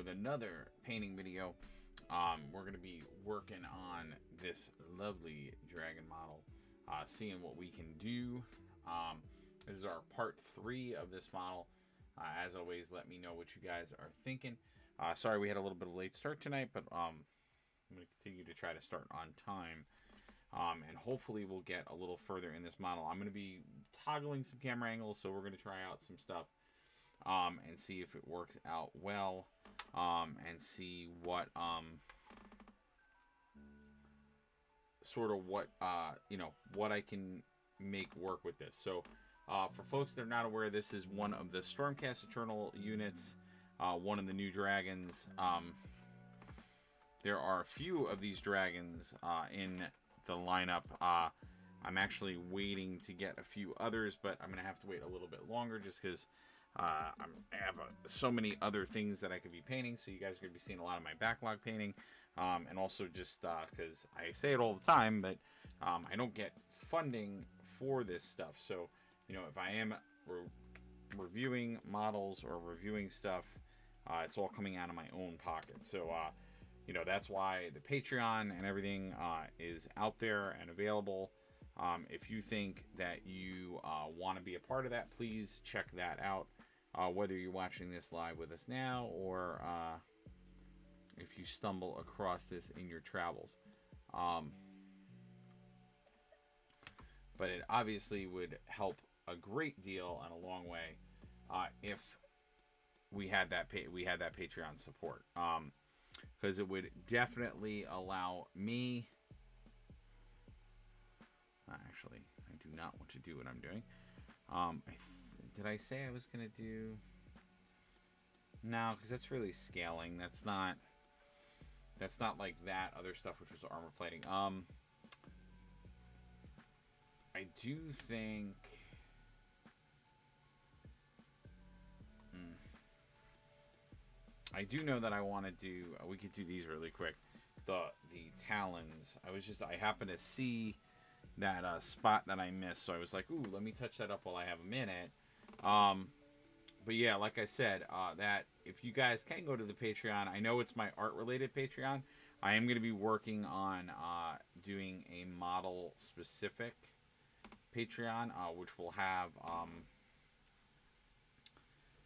with another painting video. We're going to be working on this lovely dragon model, seeing what we can do. This is our part 3 of this model. As always, let me know what you guys are thinking. Sorry we had a little bit of a late start tonight, but I'm going to continue to try to start on time. And hopefully we'll get a little further in this model. I'm going to be toggling some camera angles, so we're going to try out some stuff and see if it works out well, and see what sort of what what I can make work with this. So for folks that are not aware, this is one of the Stormcast Eternal units, one of the new dragons. There are a few of these dragons in the lineup. I'm actually waiting to get a few others, but I'm gonna have to wait a little bit longer just because I have so many other things that I could be painting. So you guys are gonna be seeing a lot of my backlog painting, and also just because I say it all the time, but I don't get funding for this stuff. So if I am reviewing models or reviewing stuff, it's all coming out of my own pocket. So that's why the Patreon and everything is out there and available. If you think that you want to be a part of that, please check that out. Whether you're watching this live with us now or if you stumble across this in your travels. But it obviously would help a great deal and a long way if we had that Patreon support. Because it would definitely allow me. Actually, I do not want to do what I'm doing. Did I say I was gonna do? No, because that's really scaling. That's not like that other stuff, which was armor plating. I do think. I do know that I want to do. We could do these really quick. The talons. I happened to see that spot that I missed, so I was like, ooh, let me touch that up while I have a minute. But yeah, like I said, that if you guys can go to the Patreon, I know it's my art related Patreon. I am going to be working on doing a model specific Patreon, which will have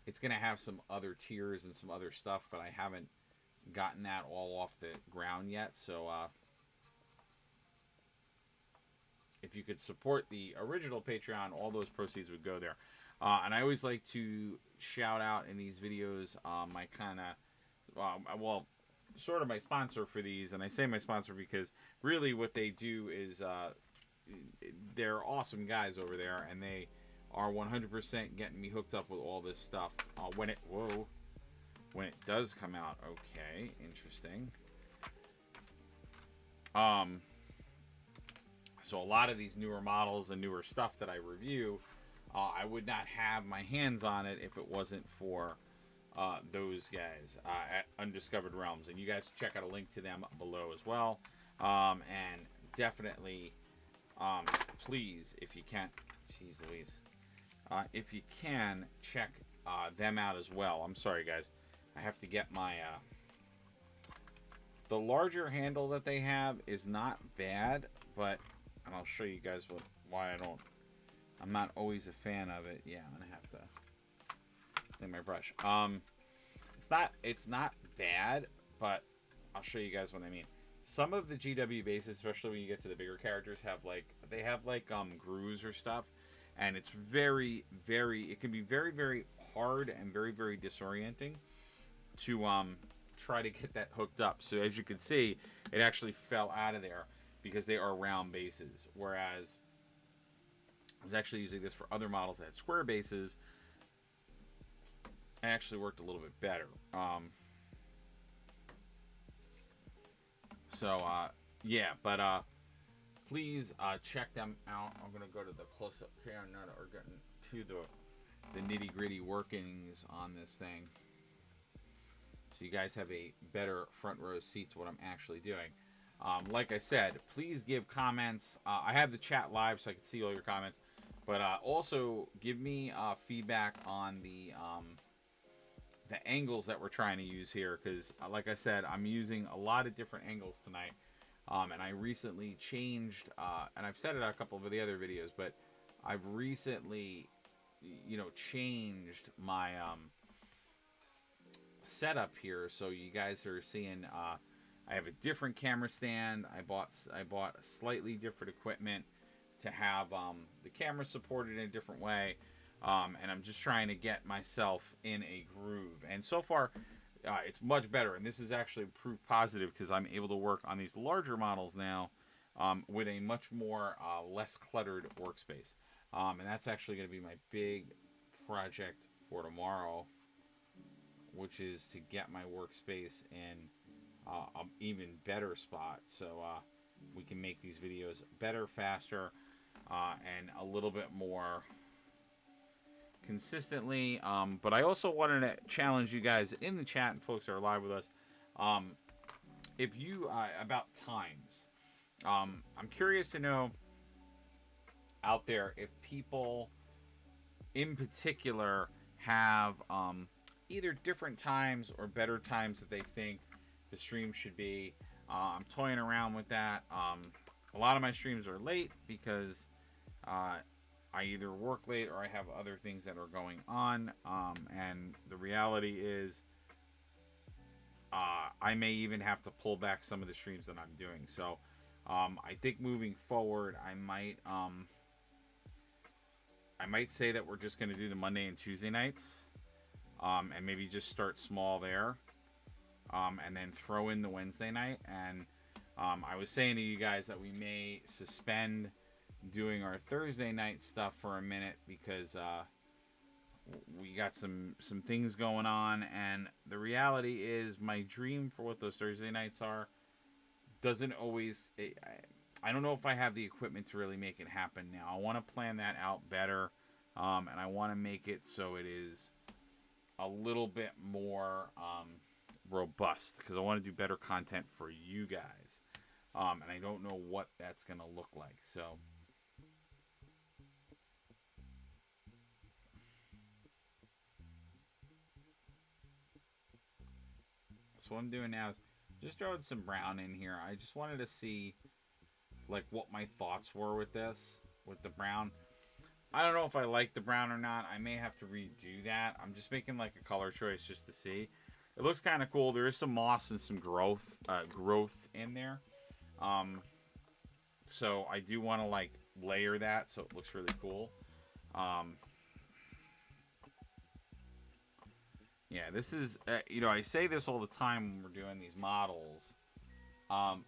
it's going to have some other tiers and some other stuff, but I haven't gotten that all off the ground yet. So if you could support the original Patreon, all those proceeds would go there. And I always like to shout out in these videos my kind of, sort of my sponsor for these. And I say my sponsor because really what they do is they're awesome guys over there, and they are 100% getting me hooked up with all this stuff. When it does come out, okay, interesting. So a lot of these newer models and newer stuff that I review, I would not have my hands on it if it wasn't for those guys at Undiscovered Realms. And you guys check out a link to them below as well. And definitely, please, if you can, jeez Louise, if you can, check them out as well. I'm sorry, guys. I have to get my... the larger handle that they have is not bad, but... And I'll show you guys why I'm not always a fan of it. Yeah, I'm going to have to clean my brush. It's not bad, but I'll show you guys what I mean. Some of the GW bases, especially when you get to the bigger characters, have grooves or stuff. And it's it can be very, very hard and very, very disorienting to try to get that hooked up. So as you can see, it actually fell out of there because they are round bases. Whereas I was actually using this for other models that had square bases. It actually worked a little bit better. Yeah, but please check them out. I'm gonna go to the close-up here now that we're getting to the nitty-gritty workings on this thing, so you guys have a better front row seat to what I'm actually doing. Like I said, please give comments. I have the chat live so I can see all your comments, but also give me feedback on the the angles that we're trying to use here, because like I said, I'm using a lot of different angles tonight. And I recently changed, and I've said it in a couple of the other videos, but I've recently, changed my setup here. So you guys are seeing, I have a different camera stand. I bought slightly different equipment to have the camera supported in a different way. And I'm just trying to get myself in a groove. And so far, it's much better, and this is actually proof positive because I'm able to work on these larger models now with a much more less cluttered workspace. And that's actually going to be my big project for tomorrow, which is to get my workspace in an even better spot so we can make these videos better, faster, and a little bit more consistently. But I also wanted to challenge you guys in the chat and folks that are live with us, if you about times. I'm curious to know out there if people in particular have either different times or better times that they think the stream should be. I'm toying around with that. A lot of my streams are late because I either work late or I have other things that are going on. And the reality is I may even have to pull back some of the streams that I'm doing. So I think moving forward, I might say that we're just going to do the Monday and Tuesday nights, and maybe just start small there, and then throw in the Wednesday night. And I was saying to you guys that we may suspend doing our Thursday night stuff for a minute because we got some things going on, and the reality is my dream for what those Thursday nights are doesn't always. I don't know if I have the equipment to really make it happen now. I want to plan that out better, and I want to make it so it is a little bit more robust because I want to do better content for you guys, and I don't know what that's going to look like. So what I'm doing now is just throwing some brown in here. I just wanted to see like what my thoughts were with this, with the brown. I don't know if I like the brown or not. I may have to redo that. I'm just making like a color choice just to see. It looks kind of cool. There is some moss and some growth in there. So I do want to like layer that so it looks really cool. Yeah, this is, I say this all the time when we're doing these models. Part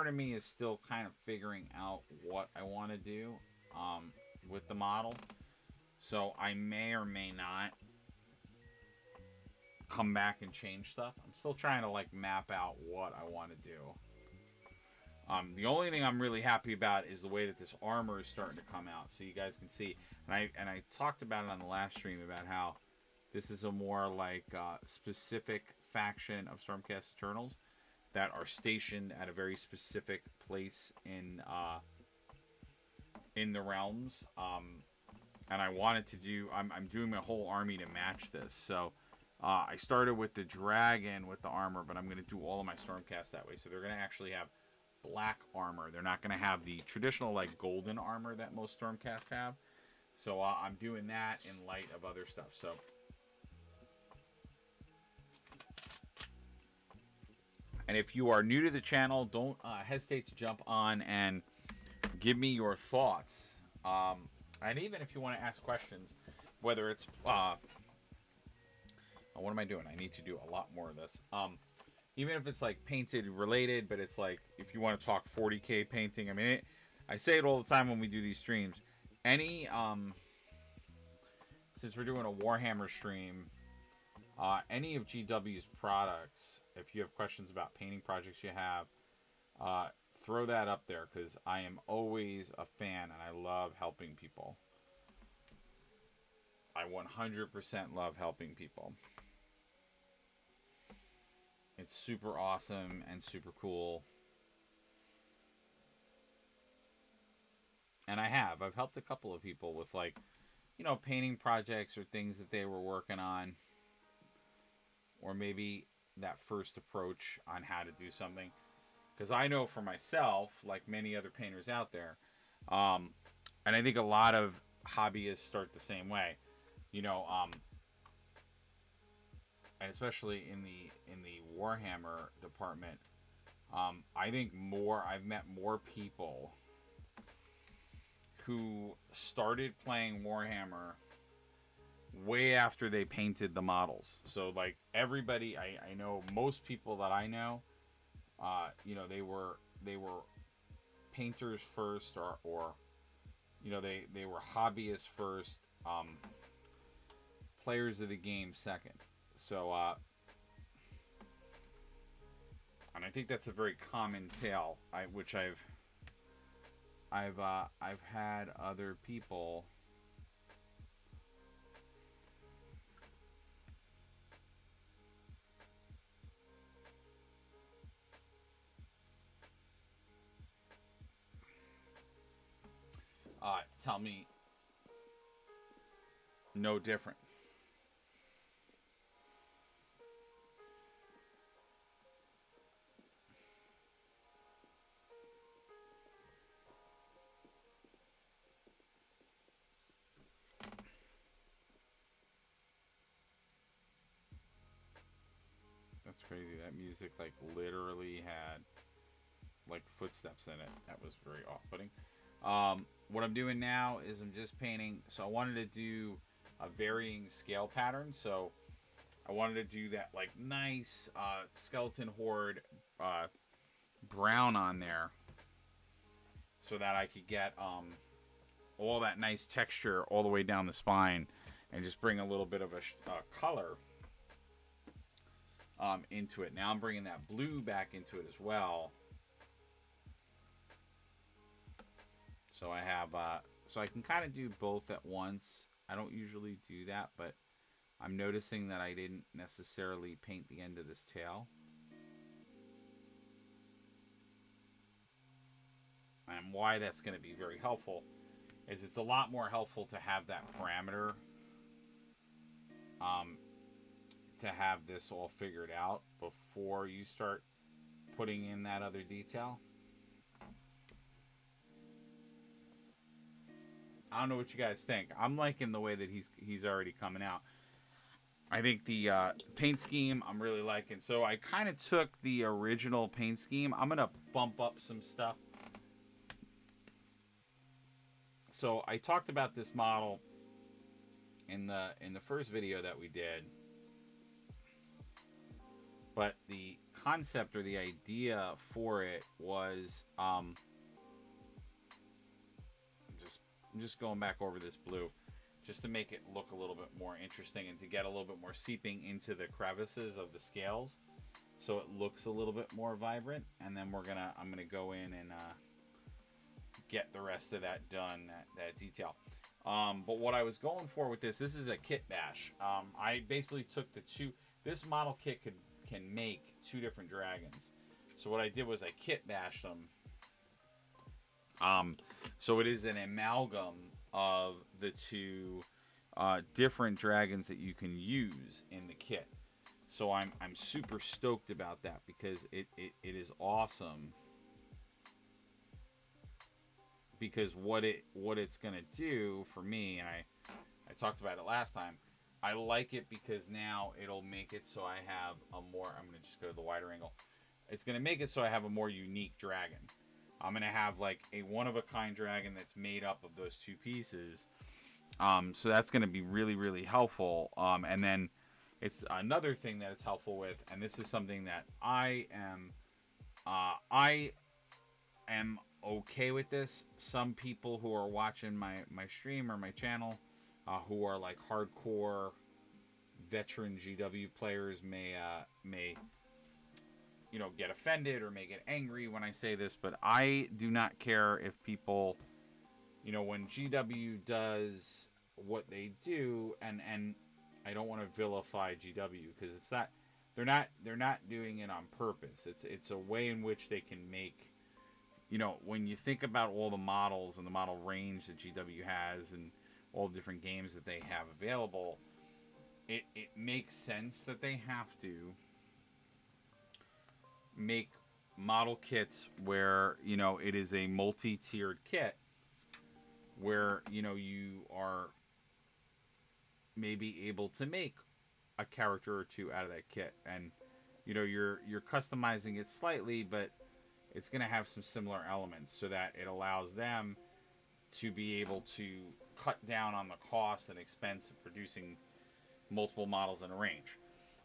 of me is still kind of figuring out what I want to do with the model. So I may or may not come back and change stuff. I'm still trying to like map out what I want to do. The only thing I'm really happy about is the way that this armor is starting to come out, so you guys can see. And I talked about it on the last stream about how this is a more like specific faction of Stormcast Eternals that are stationed at a very specific place in the realms. And I wanted to do. I'm doing my whole army to match this. So I started with the dragon with the armor, but I'm going to do all of my Stormcast that way. So they're going to actually have black armor. They're not going to have the traditional like golden armor that most Stormcast have. So I'm doing that in light of other stuff. So and if you are new to the channel, don't hesitate to jump on and give me your thoughts. And even if you want to ask questions, whether it's what am I doing? I need to do a lot more of this. Even if it's like painted related, but it's like if you want to talk 40K painting, I mean, I say it all the time when we do these streams. Any since we're doing a Warhammer stream, any of GW's products, if you have questions about painting projects you have, throw that up there because I am always a fan and I love helping people. I 100% love helping people. It's super awesome and super cool. And I've helped a couple of people with like painting projects or things that they were working on, or maybe that first approach on how to do something. Because I know for myself, like many other painters out there, um, and I think a lot of hobbyists start the same way, you know, and especially in the Warhammer department, I think I've met more people who started playing Warhammer way after they painted the models. So like everybody, I know most people that I know, they were painters first, or they were hobbyists first, players of the game second. So and I think that's a very common tale, which I've had other people tell me no different. That's crazy. That music like literally had like footsteps in it. That was very off-putting. What I'm doing now is I'm just painting. So I wanted to do a varying scale pattern. So I wanted to do that like nice skeleton horde brown on there, so that I could get all that nice texture all the way down the spine, and just bring a little bit of a color into it. Now I'm bringing that blue back into it as well. So I have, so I can kind of do both at once. I don't usually do that, but I'm noticing that I didn't necessarily paint the end of this tail. And why that's going to be very helpful is it's a lot more helpful to have that parameter, to have this all figured out before you start putting in that other detail. I don't know what you guys think. I'm liking the way that he's already coming out. I think the paint scheme I'm really liking. So I kind of took the original paint scheme. I'm gonna bump up some stuff. So I talked about this model in the first video that we did, but the concept or the idea for it was I'm just going back over this blue just to make it look a little bit more interesting and to get a little bit more seeping into the crevices of the scales, so it looks a little bit more vibrant. And then I'm gonna go in and get the rest of that done, that detail. But what I was going for with this is a kit bash. I basically took this model kit can make 2 different dragons. So what I did was I kit bashed them. So it is an amalgam of the 2 different dragons that you can use in the kit. So I'm super stoked about that, because it is awesome. Because what it's gonna do for me, and I talked about it last time, I like it because now it'll make it so I have I'm gonna just go to the wider angle. It's gonna make it so I have a more unique dragon. I'm gonna have like a one-of-a-kind dragon that's made up of those 2 pieces. So that's gonna be really, really helpful. And then it's another thing that it's helpful with, and this is something that I am okay with this. Some people who are watching my stream or my channel, who are like hardcore veteran GW players, may get offended or may get angry when I say this, but I do not care if people, when GW does what they do, and I don't want to vilify GW, because it's not, they're not doing it on purpose. It's a way in which they can make, when you think about all the models and the model range that GW has, and all the different games that they have available, it makes sense that they have to make model kits where, it is a multi-tiered kit where, you are maybe able to make a character or two out of that kit, and you're customizing it slightly, but it's going to have some similar elements so that it allows them to be able to cut down on the cost and expense of producing multiple models in a range.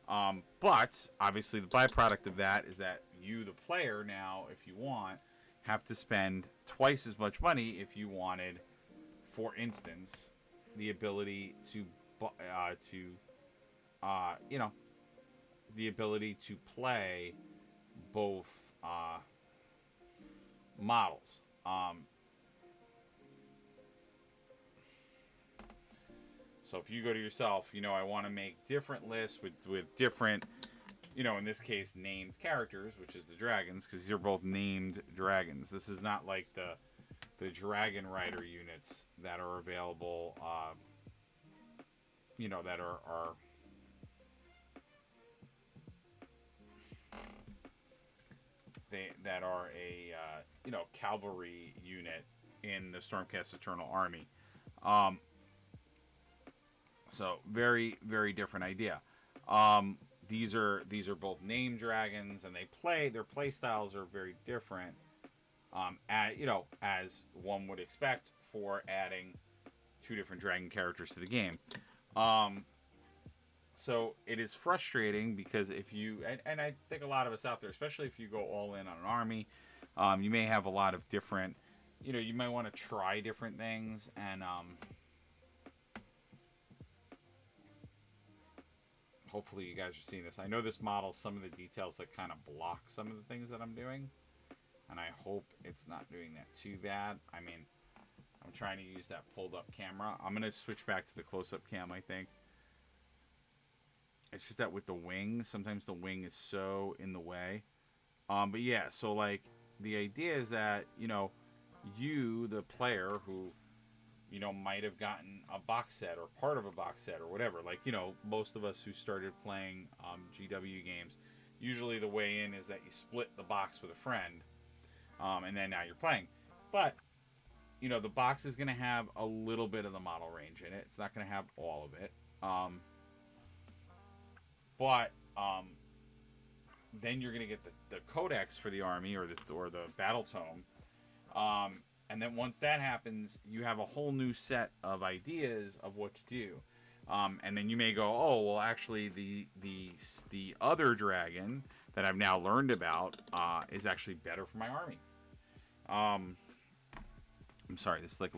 But obviously the byproduct of that is that you, the player, now, if you want, have to spend twice as much money if you wanted, for instance, the ability to the ability to play both models. So if you go to yourself, I want to make different lists with different, in this case, named characters, which is the dragons, because these are both named dragons. This is not like the Dragon Rider units that are available, that are that are a cavalry unit in the Stormcast Eternal Army. So very, very different idea. These are both named dragons, and their play styles are very different. As one would expect for adding two different dragon characters to the game. So it is frustrating because if you, and I think a lot of us out there, especially if you go all in on an army, you may have a lot of different, you might want to try different things, and hopefully you guys are seeing this. I know this model, some of the details that kind of block some of the things that I'm doing, and I hope it's not doing that too bad. I mean, I'm trying to use that pulled up camera. I'm going to switch back to the close-up cam, I think. It's just that with the wing, sometimes the wing is so in the way. But yeah, so like the idea is that, you, the player who, might have gotten a box set or part of a box set or whatever. Like, most of us who started playing GW games, usually the way in is that you split the box with a friend, and then now you're playing. But, the box is going to have a little bit of the model range in it. It's not going to have all of it. But then you're going to get the codex for the army or the battle tome. And then once that happens, you have a whole new set of ideas of what to do. And then you may go, oh, well, actually, the other dragon that I've now learned about is actually better for my army. I'm sorry, this is like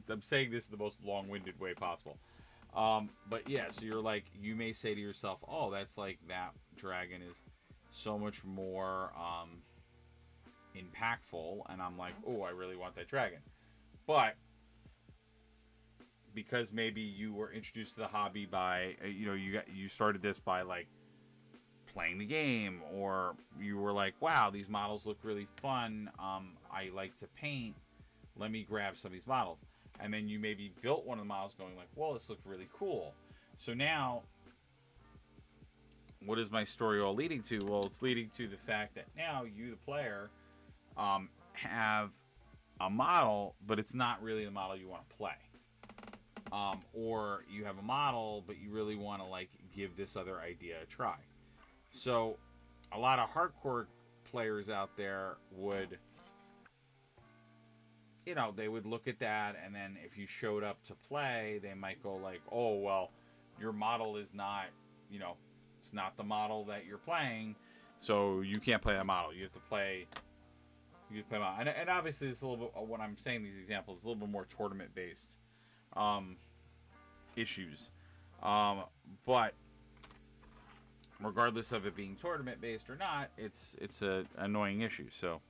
I'm saying this in the most long-winded way possible. But yeah, so you may say to yourself, oh, that's like that dragon is so much more impactful, and I'm like, oh, I really want that dragon. But because maybe you were introduced to the hobby by you started this by like playing the game, or you were like, wow, these models look really fun, I like to paint, let me grab some of these models. And then you maybe built one of the models going like, well, this looks really cool. So now, what is my story all leading to? Well, it's leading to the fact that now you, the player, have a model, but it's not really the model you want to play. Or you have a model, but you really want to like give this other idea a try. So a lot of hardcore players out there would, they would look at that, and then if you showed up to play, they might go like, oh, well, your model is not, it's not the model that you're playing, so you can't play that model. You have to play model. And obviously, it's a little bit, when I'm saying these examples, it's a little bit more tournament-based issues. But regardless of it being tournament-based or not, it's an annoying issue. So,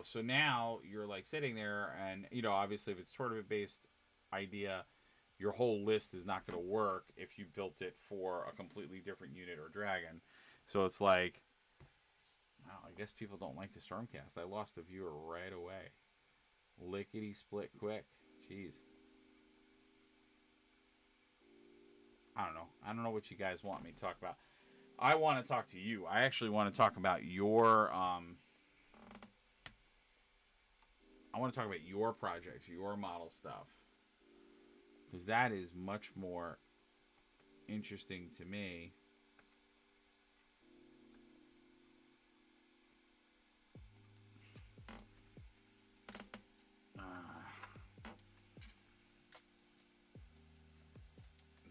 so now you're like sitting there, and obviously if it's tournament-based idea, your whole list is not going to work if you built it for a completely different unit or dragon. So it's like, wow, I guess people don't like the Stormcast. I lost a viewer right away. Lickety split quick. Jeez. I don't know. I don't know what you guys want me to talk about. I want to talk to you. I actually want to talk about your I want to talk about your projects, your model stuff. Because that is much more interesting to me.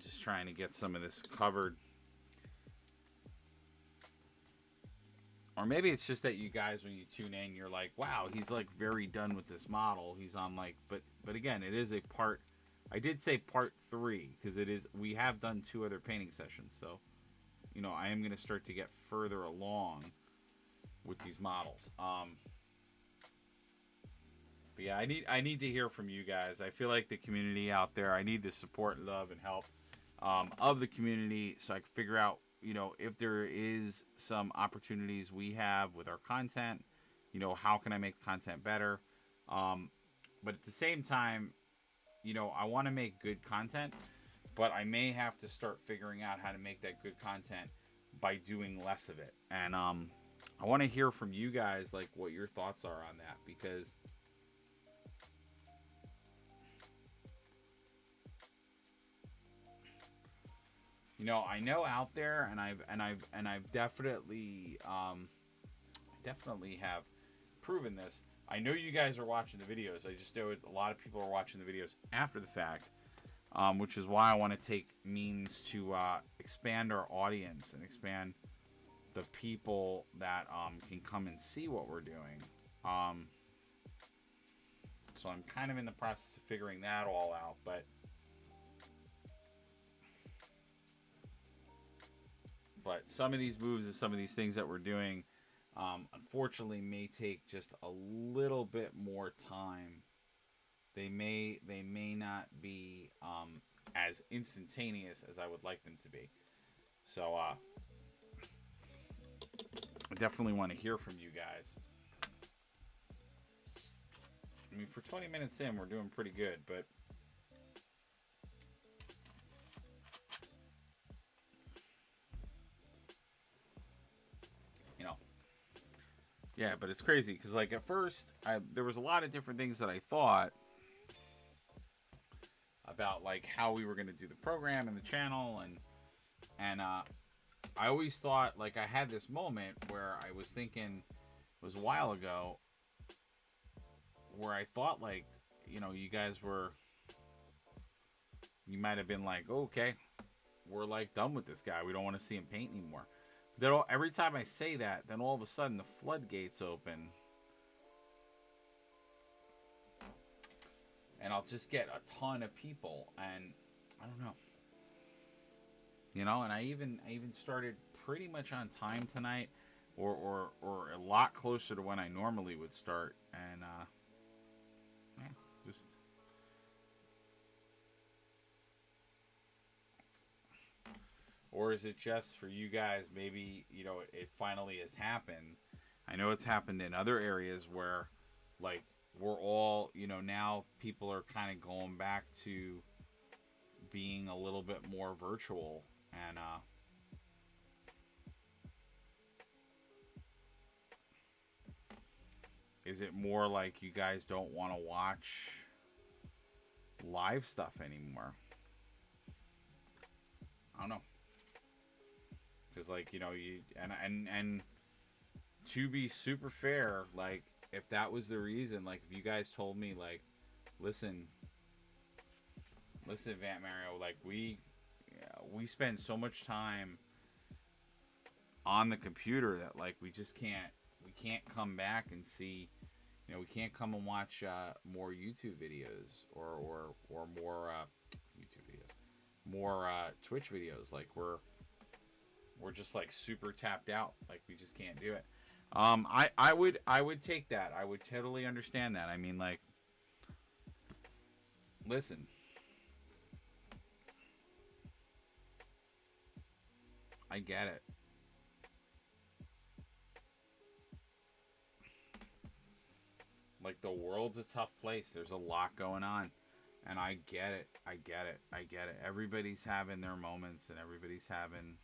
Just trying to get some of this covered. Or maybe it's just that you guys, when you tune in, you're like, wow, he's like very done with this model. He's on like, but again, it is a part. I did say part 3 because it is. We have done 2 other painting sessions, so you know I am going to start to get further along with these models. But yeah, I need to hear from you guys. I feel like the community out there. I need the support, love, and help of the community, so I can figure out, you know, if there is some opportunities we have with our content. You know, how can I make the content better? But at the same time, you know, I want to make good content, but I may have to start figuring out how to make that good content by doing less of it. And I want to hear from you guys, like, what your thoughts are on that, because you know, I know out there, and I've definitely definitely have proven this. I know you guys are watching the videos. I just know a lot of people are watching the videos after the fact, which is why I want to take means to expand our audience and expand the people that can come and see what we're doing. So I'm kind of in the process of figuring that all out, but some of these moves and some of these things that we're doing, unfortunately, may take just a little bit more time. They may not be as instantaneous as I would like them to be. So I definitely want to hear from you guys. I mean, for 20 minutes in, we're doing pretty good, but yeah, but it's crazy because, like, at first, there was a lot of different things that I thought about, like, how we were going to do the program and the channel, and I always thought, like, I had this moment where I was thinking, it was a while ago, where I thought, like, you know, you guys were, you might have been like, oh, okay, we're, like, done with this guy. We don't want to see him paint anymore. Then every time I say that, then all of a sudden the floodgates open, and I'll just get a ton of people, and I don't know, you know. And I even started pretty much on time tonight, or a lot closer to when I normally would start, and yeah, just. Or is it just for you guys, maybe, you know, it finally has happened. I know it's happened in other areas where, like, we're all, you know, now people are kind of going back to being a little bit more virtual. And, is it more like you guys don't want to watch live stuff anymore? I don't know. Because, like, you know, and to be super fair, like, if that was the reason, like, if you guys told me, like, listen, Vant Mario, like, we spend so much time on the computer that, like, we can't come back and see, you know, we can't come and watch more YouTube videos or more YouTube videos, more Twitch videos. Like, we're just, like, super tapped out. Like, we just can't do it. I would take that. I would totally understand that. I mean, like, listen, I get it. Like, the world's a tough place. There's a lot going on. And I get it. I get it. I get it. Everybody's having their moments, and everybody's having...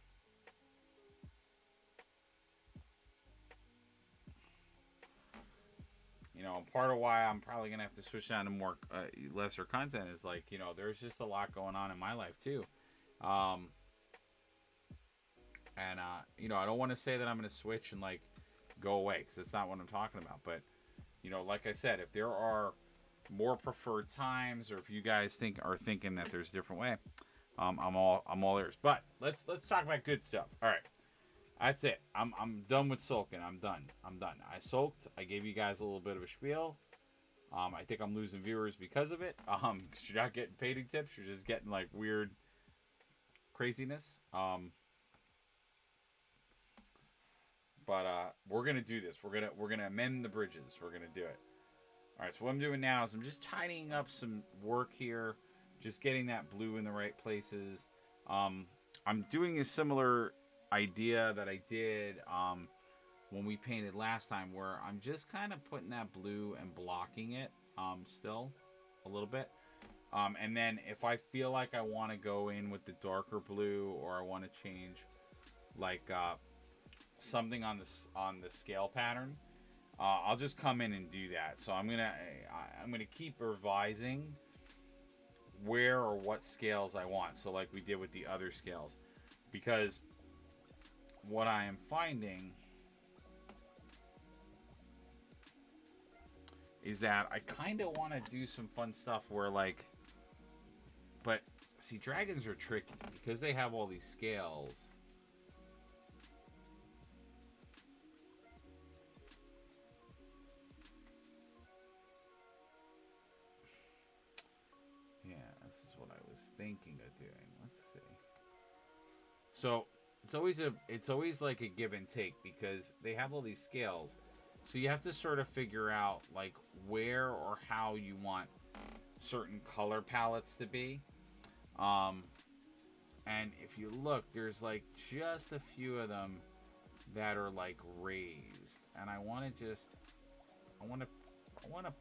You know, part of why I'm probably going to have to switch down to more lesser content is, like, you know, there's just a lot going on in my life, too. You know, I don't want to say that I'm going to switch and, like, go away, because that's not what I'm talking about. But, you know, like I said, if there are more preferred times, or if you guys are thinking that there's a different way, I'm all ears. But let's talk about good stuff. All right. That's it. I'm done with sulking. I'm done. I sulked. I gave you guys a little bit of a spiel. I think I'm losing viewers because of it. 'Cause you're not getting painting tips. You're just getting, like, weird craziness. But we're gonna do this. We're gonna amend the bridges. We're gonna do it. All right. So what I'm doing now is I'm just tidying up some work here, just getting that blue in the right places. I'm doing a similar idea that I did when we painted last time, where I'm just kind of putting that blue and blocking it still a little bit. And then if I feel like I want to go in with the darker blue, or I want to change, like, something on the scale pattern, I'll just come in and do that. So I'm gonna keep revising where or what scales I want. So like we did with the other scales, because what I am finding is that I kind of want to do some fun stuff where, like, but see, dragons are tricky because they have all these scales. Yeah, this is what I was thinking of doing. Let's see. So it's always like a give and take, because they have all these scales. So you have to sort of figure out, like, where or how you want certain color palettes to be. And if you look, there's, like, just a few of them that are, like, raised. And I want to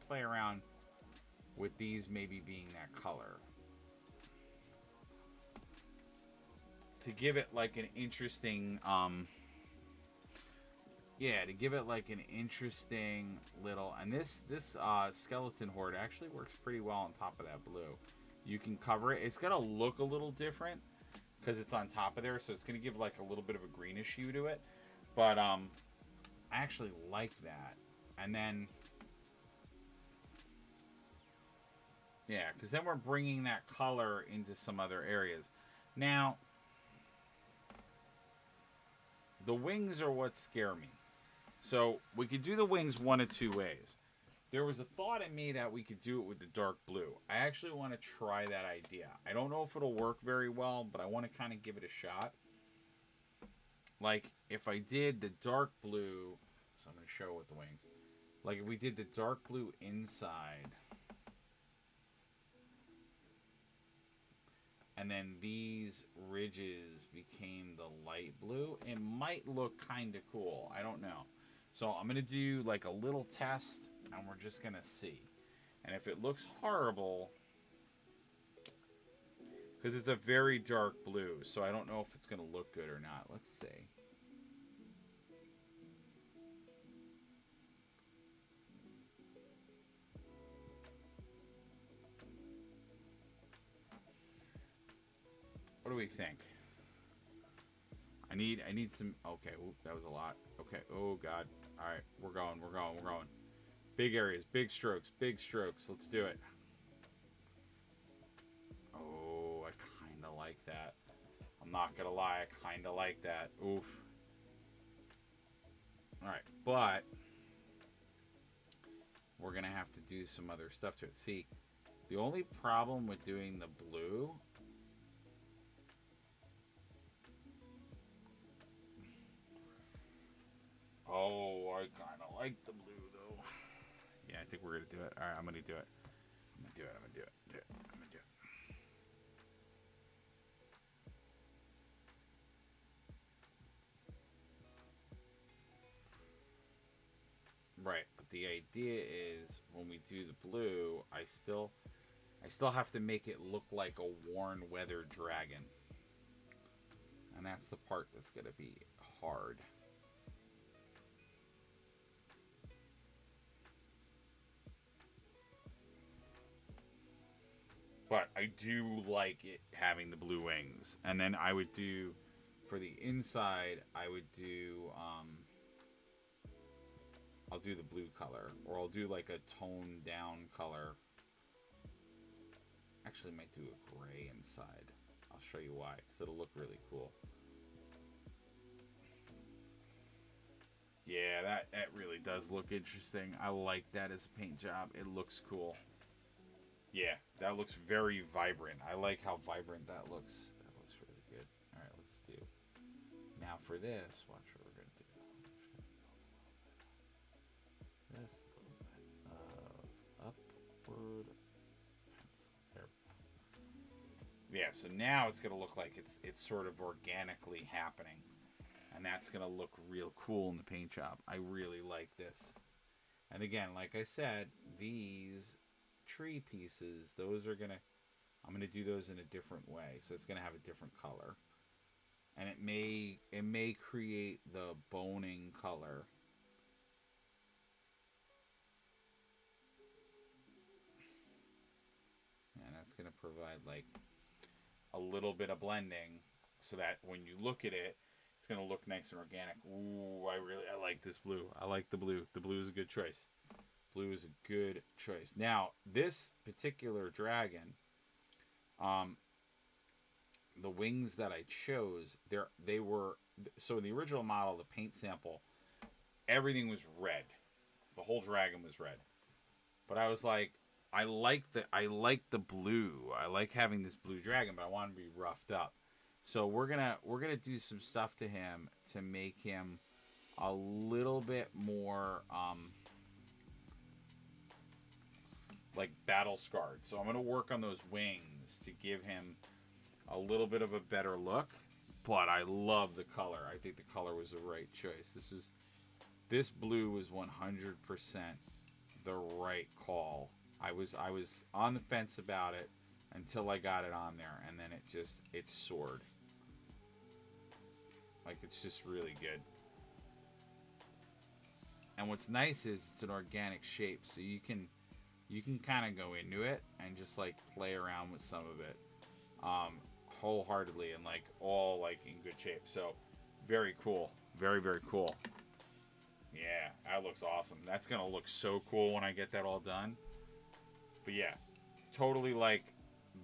play around with these maybe being that color, to give it, like, an interesting to give it, like, an interesting little... And this skeleton horde actually works pretty well on top of that blue. You can cover it. It's gonna look a little different because it's on top of there, so it's gonna give, like, a little bit of a greenish hue to it. But I actually like that. And then yeah, because then we're bringing that color into some other areas. Now, the wings are what scare me. So we could do the wings one of two ways. There was a thought in me that we could do it with the dark blue. I actually want to try that idea. I don't know if it'll work very well, but I want to kind of give it a shot. Like, if I did the dark blue... So I'm going to show with the wings. Like, if we did the dark blue inside... and then these ridges became the light blue, it might look kind of cool. I don't know. So I'm going to do, like, a little test, and we're just going to see. And if it looks horrible, because it's a very dark blue, so I don't know if it's going to look good or not. Let's see. What do we think? I need some... Okay, ooh, that was a lot. Okay, oh god. Alright, we're going. Big areas, big strokes. Let's do it. Oh, I kind of like that. I'm not gonna lie, I kind of like that. Oof. Alright, but we're gonna have to do some other stuff to it. See, the only problem with doing the blue... Oh, I kind of like the blue, though. Yeah, I think we're going to do it. All right, I'm going to do it. I'm going to do it. Right, but the idea is when we do the blue, I still have to make it look like a worn weathered dragon. And that's the part that's going to be hard. But I do like it having the blue wings. And then I would do, for the inside, I would do, I'll do the blue color. Or I'll do like a toned down color. Actually, I might do a gray inside. I'll show you why, because it'll look really cool. Yeah, that really does look interesting. I like that as a paint job. It looks cool. Yeah, that looks very vibrant. I like how vibrant that looks. That looks really good. All right, let's do. Now for this, watch what we're going to do. I'm just going to build this little bit of upward pencil. There we go. Yeah, so now it's going to look like it's sort of organically happening. And that's going to look real cool in the paint job. I really like this. And again, like I said, these tree pieces, those are gonna, I'm gonna do those in a different way, so it's gonna have a different color, and it may create the boning color. And that's gonna provide like a little bit of blending, so that when you look at it, it's gonna look nice and organic. Ooh, I like this blue. I like the blue. The blue is a good choice. Blue is a good choice. Now, this particular dragon, the wings that I chose, they were, so in the original model, the paint sample, everything was red. The whole dragon was red. But I was like, I like the blue. I like having this blue dragon, but I want him to be roughed up. So we're gonna do some stuff to him to make him a little bit more like battle scarred. So I'm going to work on those wings to give him a little bit of a better look, but I love the color. I think the color was the right choice. This blue was 100% the right call. I was on the fence about it until I got it on there, and then it soared. Like, it's just really good. And what's nice is it's an organic shape, so you can kind of go into it and just like play around with some of it wholeheartedly and like all like in good shape. So very cool. Very, very cool. Yeah, that looks awesome. That's gonna look so cool when I get that all done. But yeah, totally like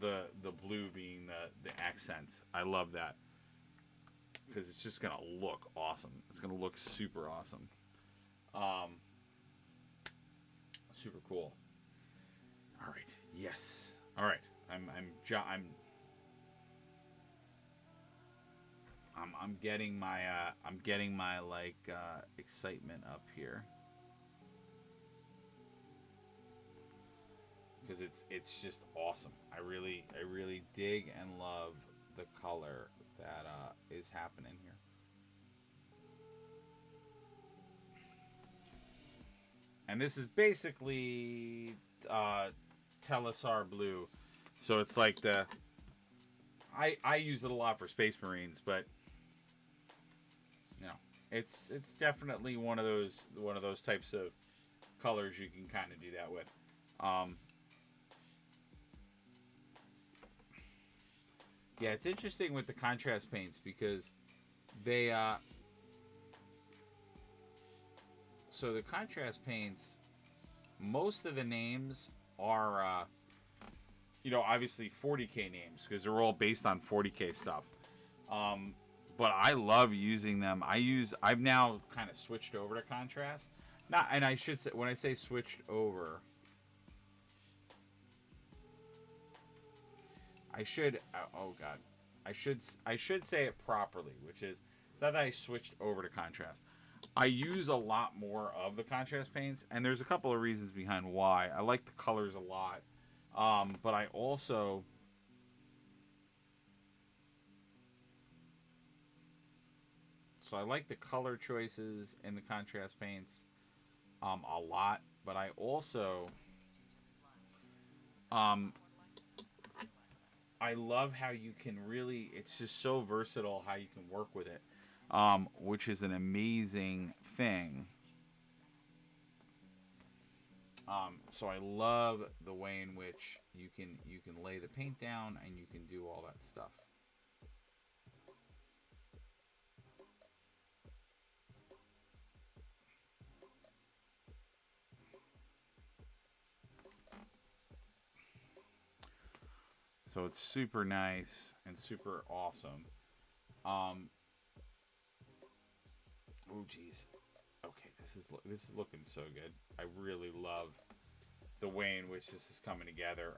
the blue being the accent. I love that, because it's just gonna look awesome. It's gonna look super awesome. Super cool. All right. Yes. All right. I'm getting my like excitement up here, because it's just awesome. I really dig and love the color that is happening here. And this is basically Telesar blue, so it's like I use it a lot for Space Marines, but you know, it's definitely one of those types of colors you can kind of do that with. Yeah, it's interesting with the contrast paints, because they so the contrast paints, most of the names are obviously 40K names, because they're all based on 40K stuff. But I love using them. I've now kind of switched over to contrast. And I should say, when I say switched over, I should say it properly, which is, it's not that I switched over to contrast. I use a lot more of the contrast paints, and there's a couple of reasons behind why. I like the colors a lot, but I also I like the color choices in the contrast paints. a lot, but I also um, I love how you can really. It's just so versatile how you can work with it, which is an amazing thing. So I love the way in which you can lay the paint down and you can do all that stuff. So it's super nice and super awesome. Um, oh geez. Okay, this is looking so good. I really love the way in which this is coming together.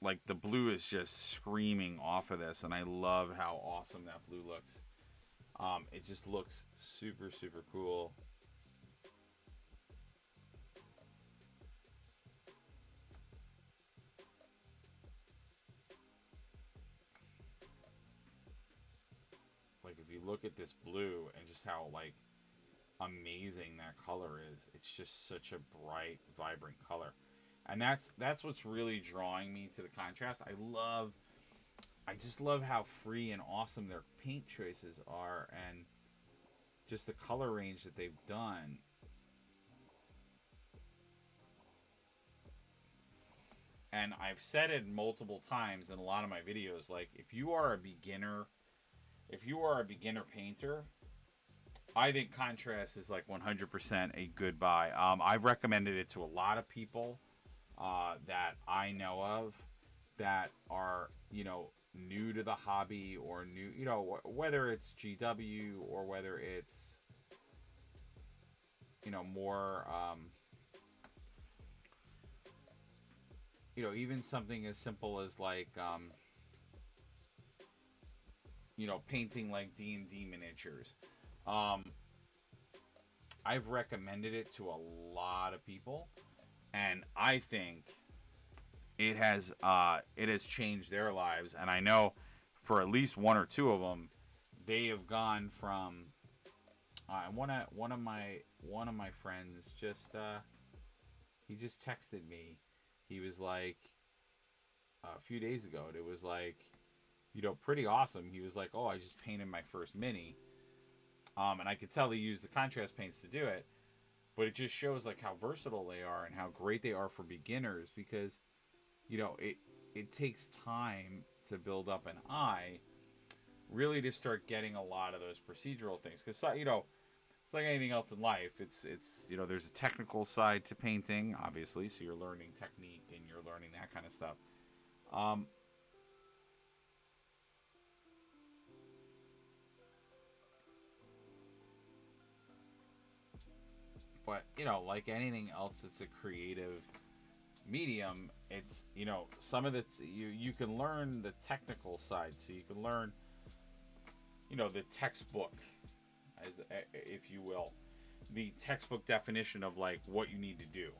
Like the blue is just screaming off of this, and I love how awesome that blue looks. It just looks super super cool. Like if you look at this blue and just how like amazing that color is, it's just such a bright, vibrant color, and that's what's really drawing me to the contrast. I just love how free and awesome their paint choices are, and just the color range that they've done. And I've said it multiple times in a lot of my videos, like if you are a beginner painter, I think contrast is like 100% a good buy. I've recommended it to a lot of people that I know of that are, new to the hobby, or new, whether it's GW or whether it's, more, even something as simple as like, painting like D&D miniatures. Um, I've recommended it to a lot of people, and I think it has changed their lives. And I know for at least one or two of them, they have gone from one of my friends just he just texted me. He was like a few days ago. And it was like, pretty awesome. He was like, "Oh, I just painted my first mini." And I could tell he used the contrast paints to do it, but it just shows like how versatile they are and how great they are for beginners, because it takes time to build up an eye, really, to start getting a lot of those procedural things, because it's like anything else in life. It's there's a technical side to painting, obviously, so you're learning technique and you're learning that kind of stuff. um, but like anything else that's a creative medium, it's some of the you can learn the technical side, so you can learn the textbook, as if you will, the textbook definition of like what you need to do.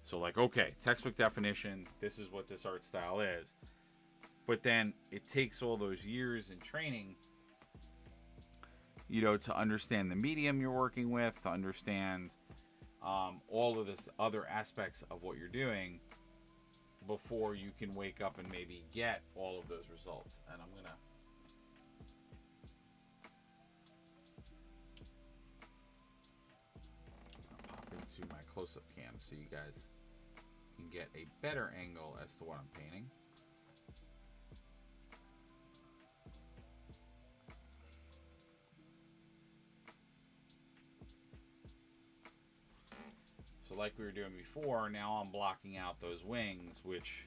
So like, okay, textbook definition, this is what this art style is. But then it takes all those years in training, to understand the medium you're working with, to understand all of this other aspects of what you're doing, before you can wake up and maybe get all of those results. And I'm gonna pop into my close-up cam so you guys can get a better angle as to what I'm painting. So like we were doing before, now I'm blocking out those wings, which,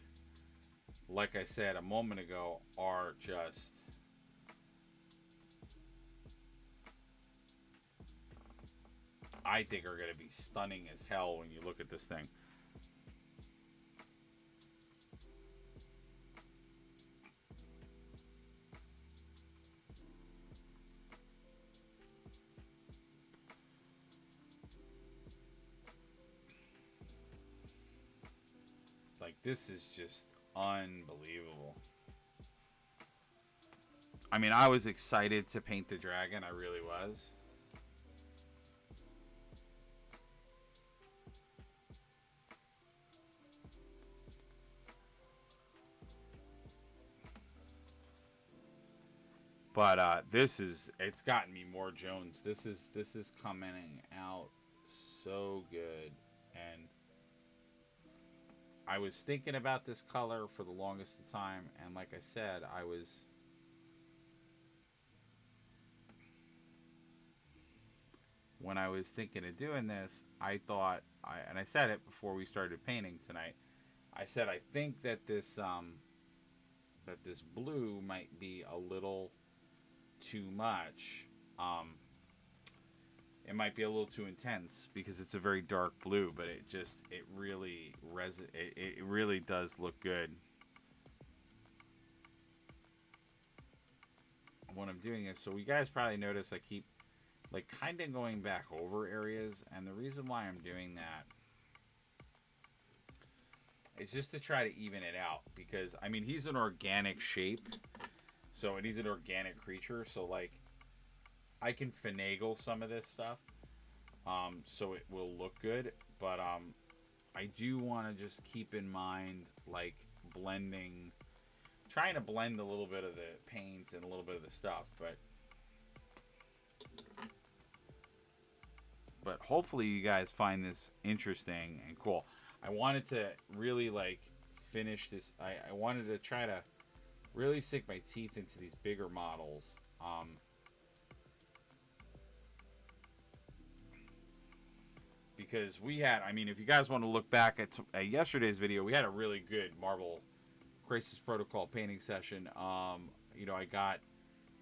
like I said a moment ago, are just, I think, are going to be stunning as hell when you look at this thing. Like, this is just unbelievable. I mean, I was excited to paint the dragon. I really was. But it's gotten me more Jones. This is coming out so good. And I was thinking about this color for the longest of time, and like I said, when I was thinking of doing this, I thought, and I said it before we started painting tonight. I said I think that this blue might be a little too much. It might be a little too intense because it's a very dark blue, but it really does look good. What I'm doing is, so you guys probably notice I keep like kind of going back over areas, and the reason why I'm doing that is just to try to even it out, because I mean he's an organic shape, so and he's an organic creature, so like I can finagle some of this stuff, so it will look good, but I do want to just keep in mind like trying to blend a little bit of the paints and a little bit of the stuff, but hopefully you guys find this interesting and cool. I wanted to really like finish this. I wanted to try to really sink my teeth into these bigger models. Because we had, I mean, if you guys want to look back at yesterday's video, we had a really good Marvel Crisis Protocol painting session. You know, I got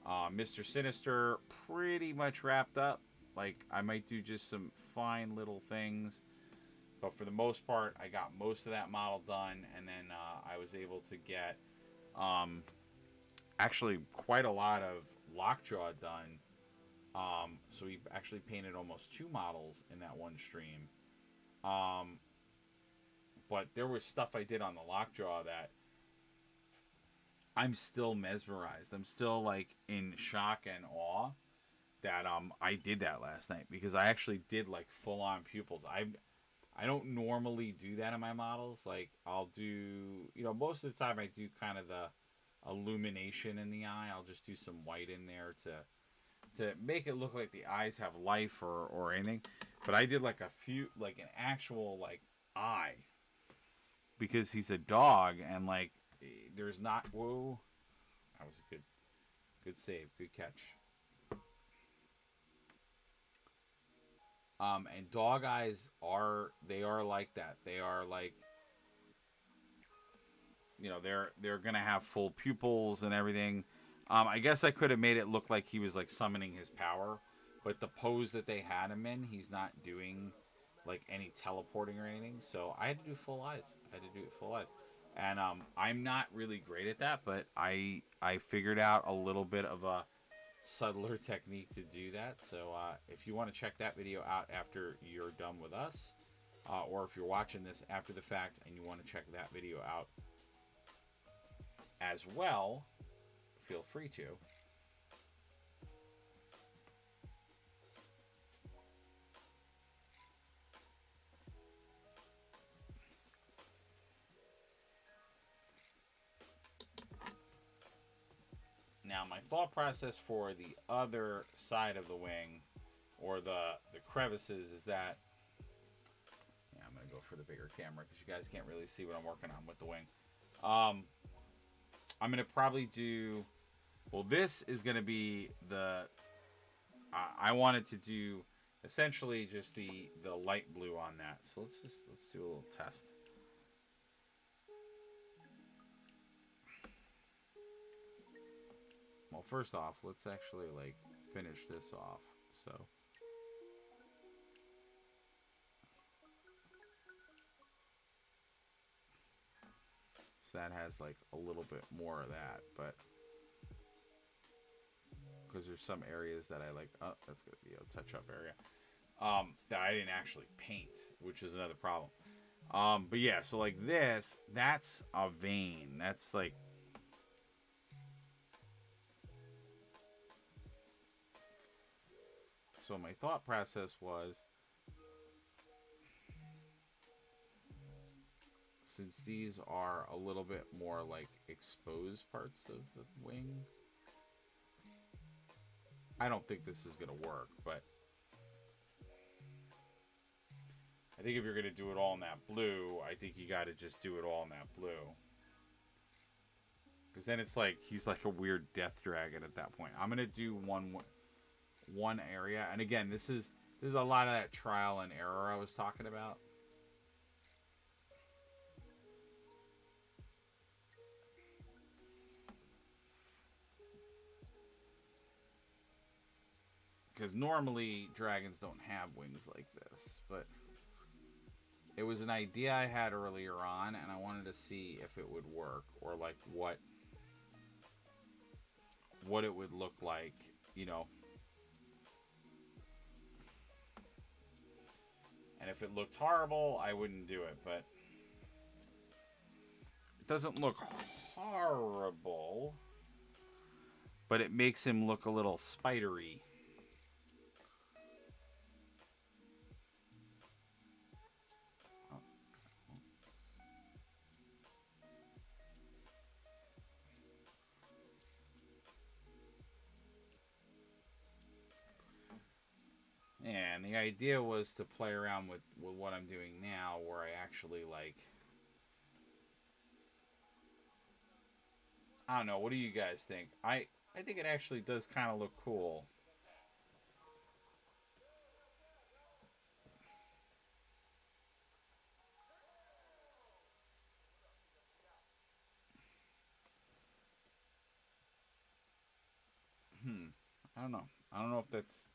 Mr. Sinister pretty much wrapped up. Like, I might do just some fine little things, but for the most part, I got most of that model done, and then I was able to get actually quite a lot of Lockjaw done. So we actually painted almost 2 models in that one stream. But there was stuff I did on the Lockjaw that I'm still mesmerized. I'm still like in shock and awe that I did that last night, because I actually did like full on pupils. I don't normally do that in my models. Like I'll do, you know, most of the time I do kind of the illumination in the eye. I'll just do some white in there to make it look like the eyes have life or anything. But I did like an actual like eye, because he's a dog, and like there's not, whoa, that was a good save, good catch. And dog eyes are like that. They are like, you know, they're gonna have full pupils and everything. I guess I could have made it look like he was like summoning his power, but the pose that they had him in, he's not doing like any teleporting or anything. So I had to do full eyes. And I'm not really great at that, but I figured out a little bit of a subtler technique to do that. So if you want to check that video out after you're done with us, or if you're watching this after the fact and you want to check that video out as well, feel free to. Now, my thought process for the other side of the wing, or the crevices, is that, yeah, I'm going to go for the bigger camera because you guys can't really see what I'm working on with the wing. I'm going to probably do, well, this is going to be the, I wanted to do essentially just the light blue on that. So let's do a little test. Well, first off, let's actually like finish this off. So that has like a little bit more of that, but because there's some areas that I like, oh, that's gonna be a touch-up area that I didn't actually paint, which is another problem. But yeah, so like this, that's a vein. That's like, so my thought process was, since these are a little bit more like exposed parts of the wing, I don't think this is going to work, but I think if you're going to do it all in that blue, I think you got to just do it all in that blue. Because then it's like, he's like a weird death dragon at that point. I'm going to do one area. And again, this is a lot of that trial and error I was talking about. Because normally dragons don't have wings like this, but it was an idea I had earlier on, and I wanted to see if it would work, or like what it would look like, you know. And if it looked horrible, I wouldn't do it, but it doesn't look horrible, but it makes him look a little spidery. And the idea was to play around with what I'm doing now, where I actually, like, I don't know, what do you guys think? I think it actually does kind of look cool. I don't know. I don't know if that's...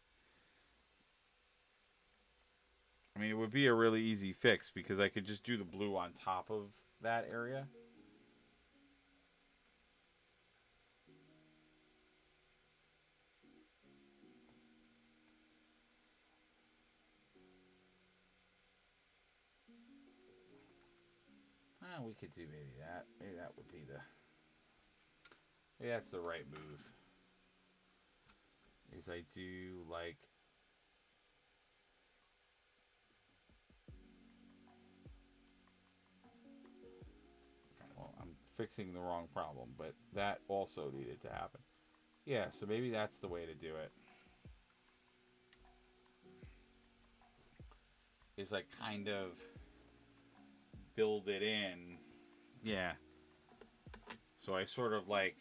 I mean, it would be a really easy fix because I could just do the blue on top of that area. We could do maybe that. Maybe that would be the... Maybe that's the right move. Is I do, like... Well, I'm fixing the wrong problem, but that also needed to happen. Yeah, so maybe that's the way to do it. Is like kind of build it in. Yeah. So I sort of like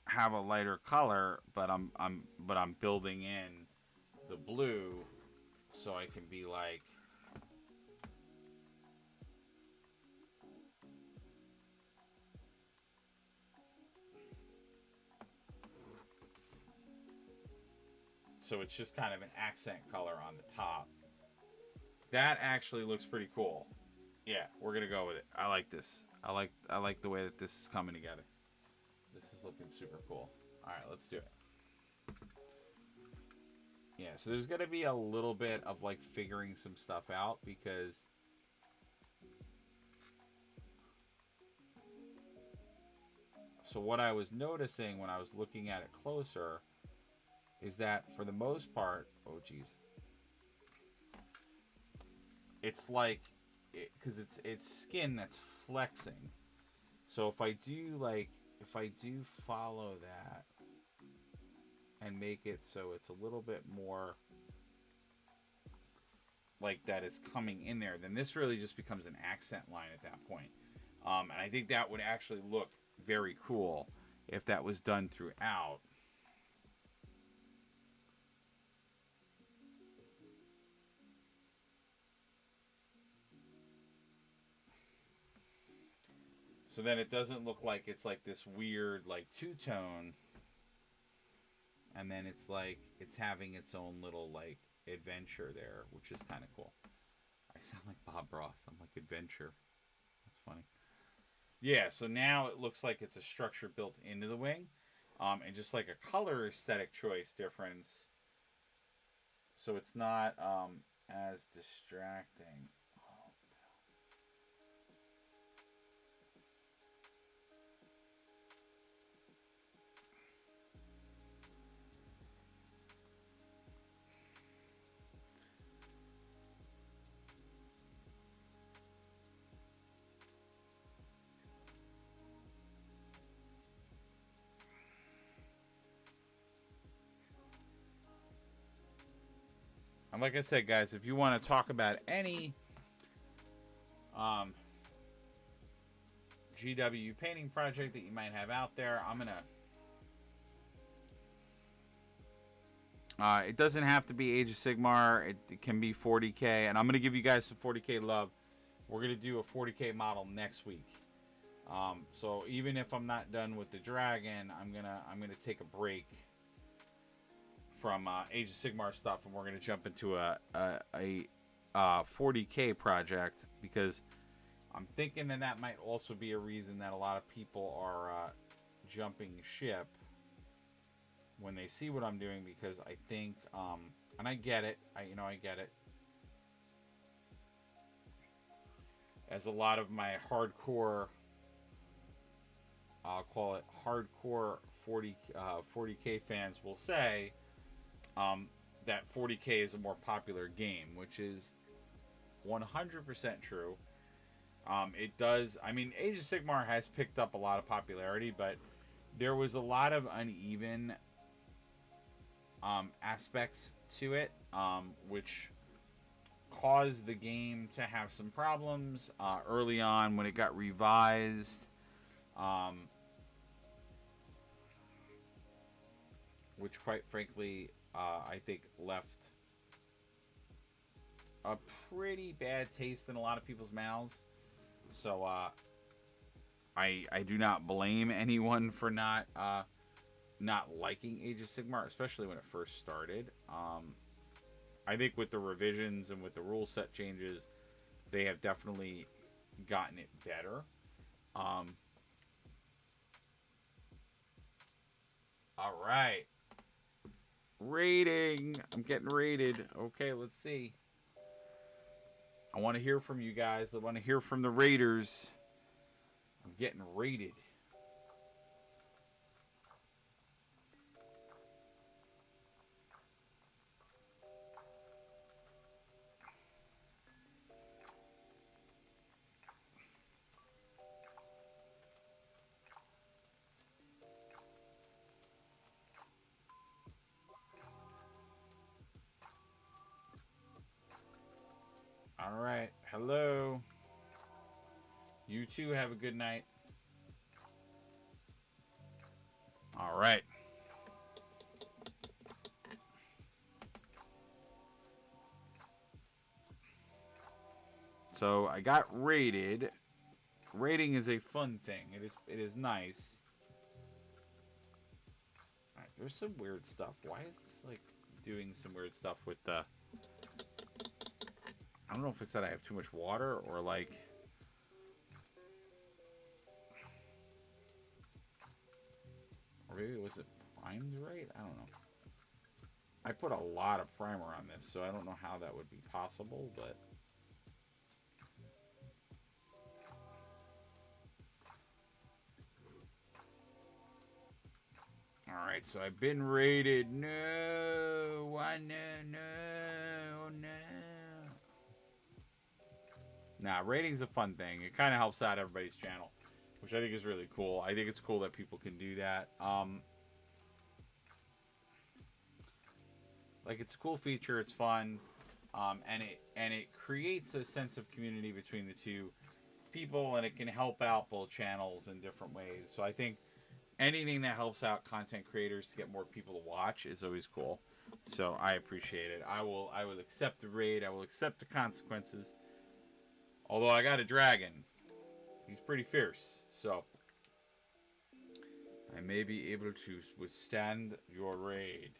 have a lighter color, but I'm building in the blue so I can be like, so it's just kind of an accent color on the top. That actually looks pretty cool. Yeah, we're gonna go with it. I like this. I like the way that this is coming together. This is looking super cool. All right, let's do it. Yeah, so there's gonna be a little bit of like figuring some stuff out because so what I was noticing when I was looking at it closer is that for the most part, oh geez, it's like, because it's skin that's flexing. So if I do follow that and make it so it's a little bit more like that is coming in there, then this really just becomes an accent line at that point. And I think that would actually look very cool if that was done throughout. So then it doesn't look like it's like this weird like two-tone, and then it's like it's having its own little like adventure there, which is kind of cool. I sound like Bob Ross. I'm like adventure. That's funny. Yeah, so now it looks like it's a structure built into the wing, and just like a color aesthetic choice difference. So it's not as distracting. And like I said, guys, if you want to talk about any GW painting project that you might have out there, I'm gonna it doesn't have to be Age of Sigmar. It can be 40k, and I'm gonna give you guys some 40k love. We're gonna do a 40k model next week. So even if I'm not done with the dragon, I'm gonna take a break from Age of Sigmar stuff, and we're gonna jump into a 40k project, because I'm thinking that might also be a reason that a lot of people are jumping ship when they see what I'm doing, because I think, and I get it, I get it, as a lot of my hardcore, I'll call it hardcore 40k fans will say, that 40k is a more popular game, which is 100% true. It does, I mean, Age of Sigmar has picked up a lot of popularity, but there was a lot of uneven aspects to it, which caused the game to have some problems early on when it got revised, which quite frankly I think left a pretty bad taste in a lot of people's mouths. So I do not blame anyone for not liking Age of Sigmar, especially when it first started. I think with the revisions and with the rule set changes, they have definitely gotten it better. All right. Rating. I'm getting rated. Okay, let's see. I want to hear from you guys. I want to hear from the raiders. I'm getting rated. All right. Hello. You too have a good night. All right. So I got rated. Rating is a fun thing. It is nice. All right, there's some weird stuff. Why is this like doing some weird stuff with the... I don't know if it's that I have too much water or like... Or maybe it wasn't primed right? I don't know. I put a lot of primer on this, so I don't know how that would be possible, but... Alright, so I've been rated. No, why no. Nah, rating's a fun thing. It kind of helps out everybody's channel, which I think is really cool. I think it's cool that people can do that. Like, it's a cool feature. It's fun, and it creates a sense of community between the two people, and it can help out both channels in different ways. So I think anything that helps out content creators to get more people to watch is always cool. So I appreciate it. I will accept the raid. I will accept the consequences. Although I got a dragon. He's pretty fierce. So I may be able to withstand your raid.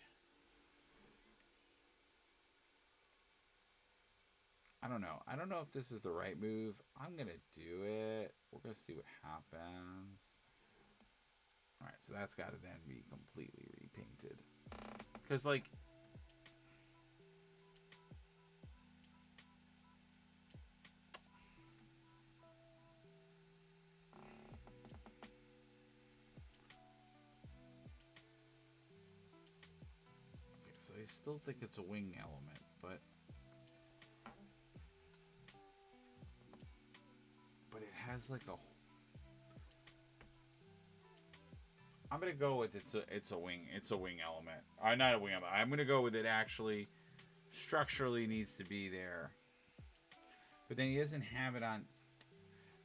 I don't know. I don't know if this is the right move. I'm going to do it. We're going to see what happens. Alright, so that's got to then be completely repainted. Because, like... Okay, so I still think it's a wing element, but... But it has, like, a... I'm gonna go with it's a wing element. Not a wing element. I'm gonna go with it actually structurally needs to be there. But then he doesn't have it on.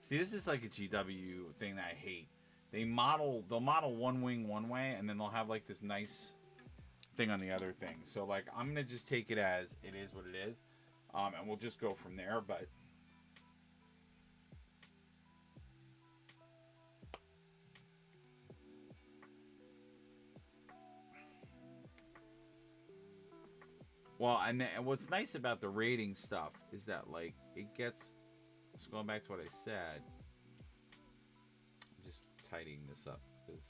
See, this is like a GW thing that I hate. They'll model one wing one way, and then they'll have like this nice thing on the other thing. So like, I'm gonna just take it as it is what it is, and we'll just go from there. But well, and what's nice about the rating stuff is that like it gets. So going back to what I said, I'm just tidying this up because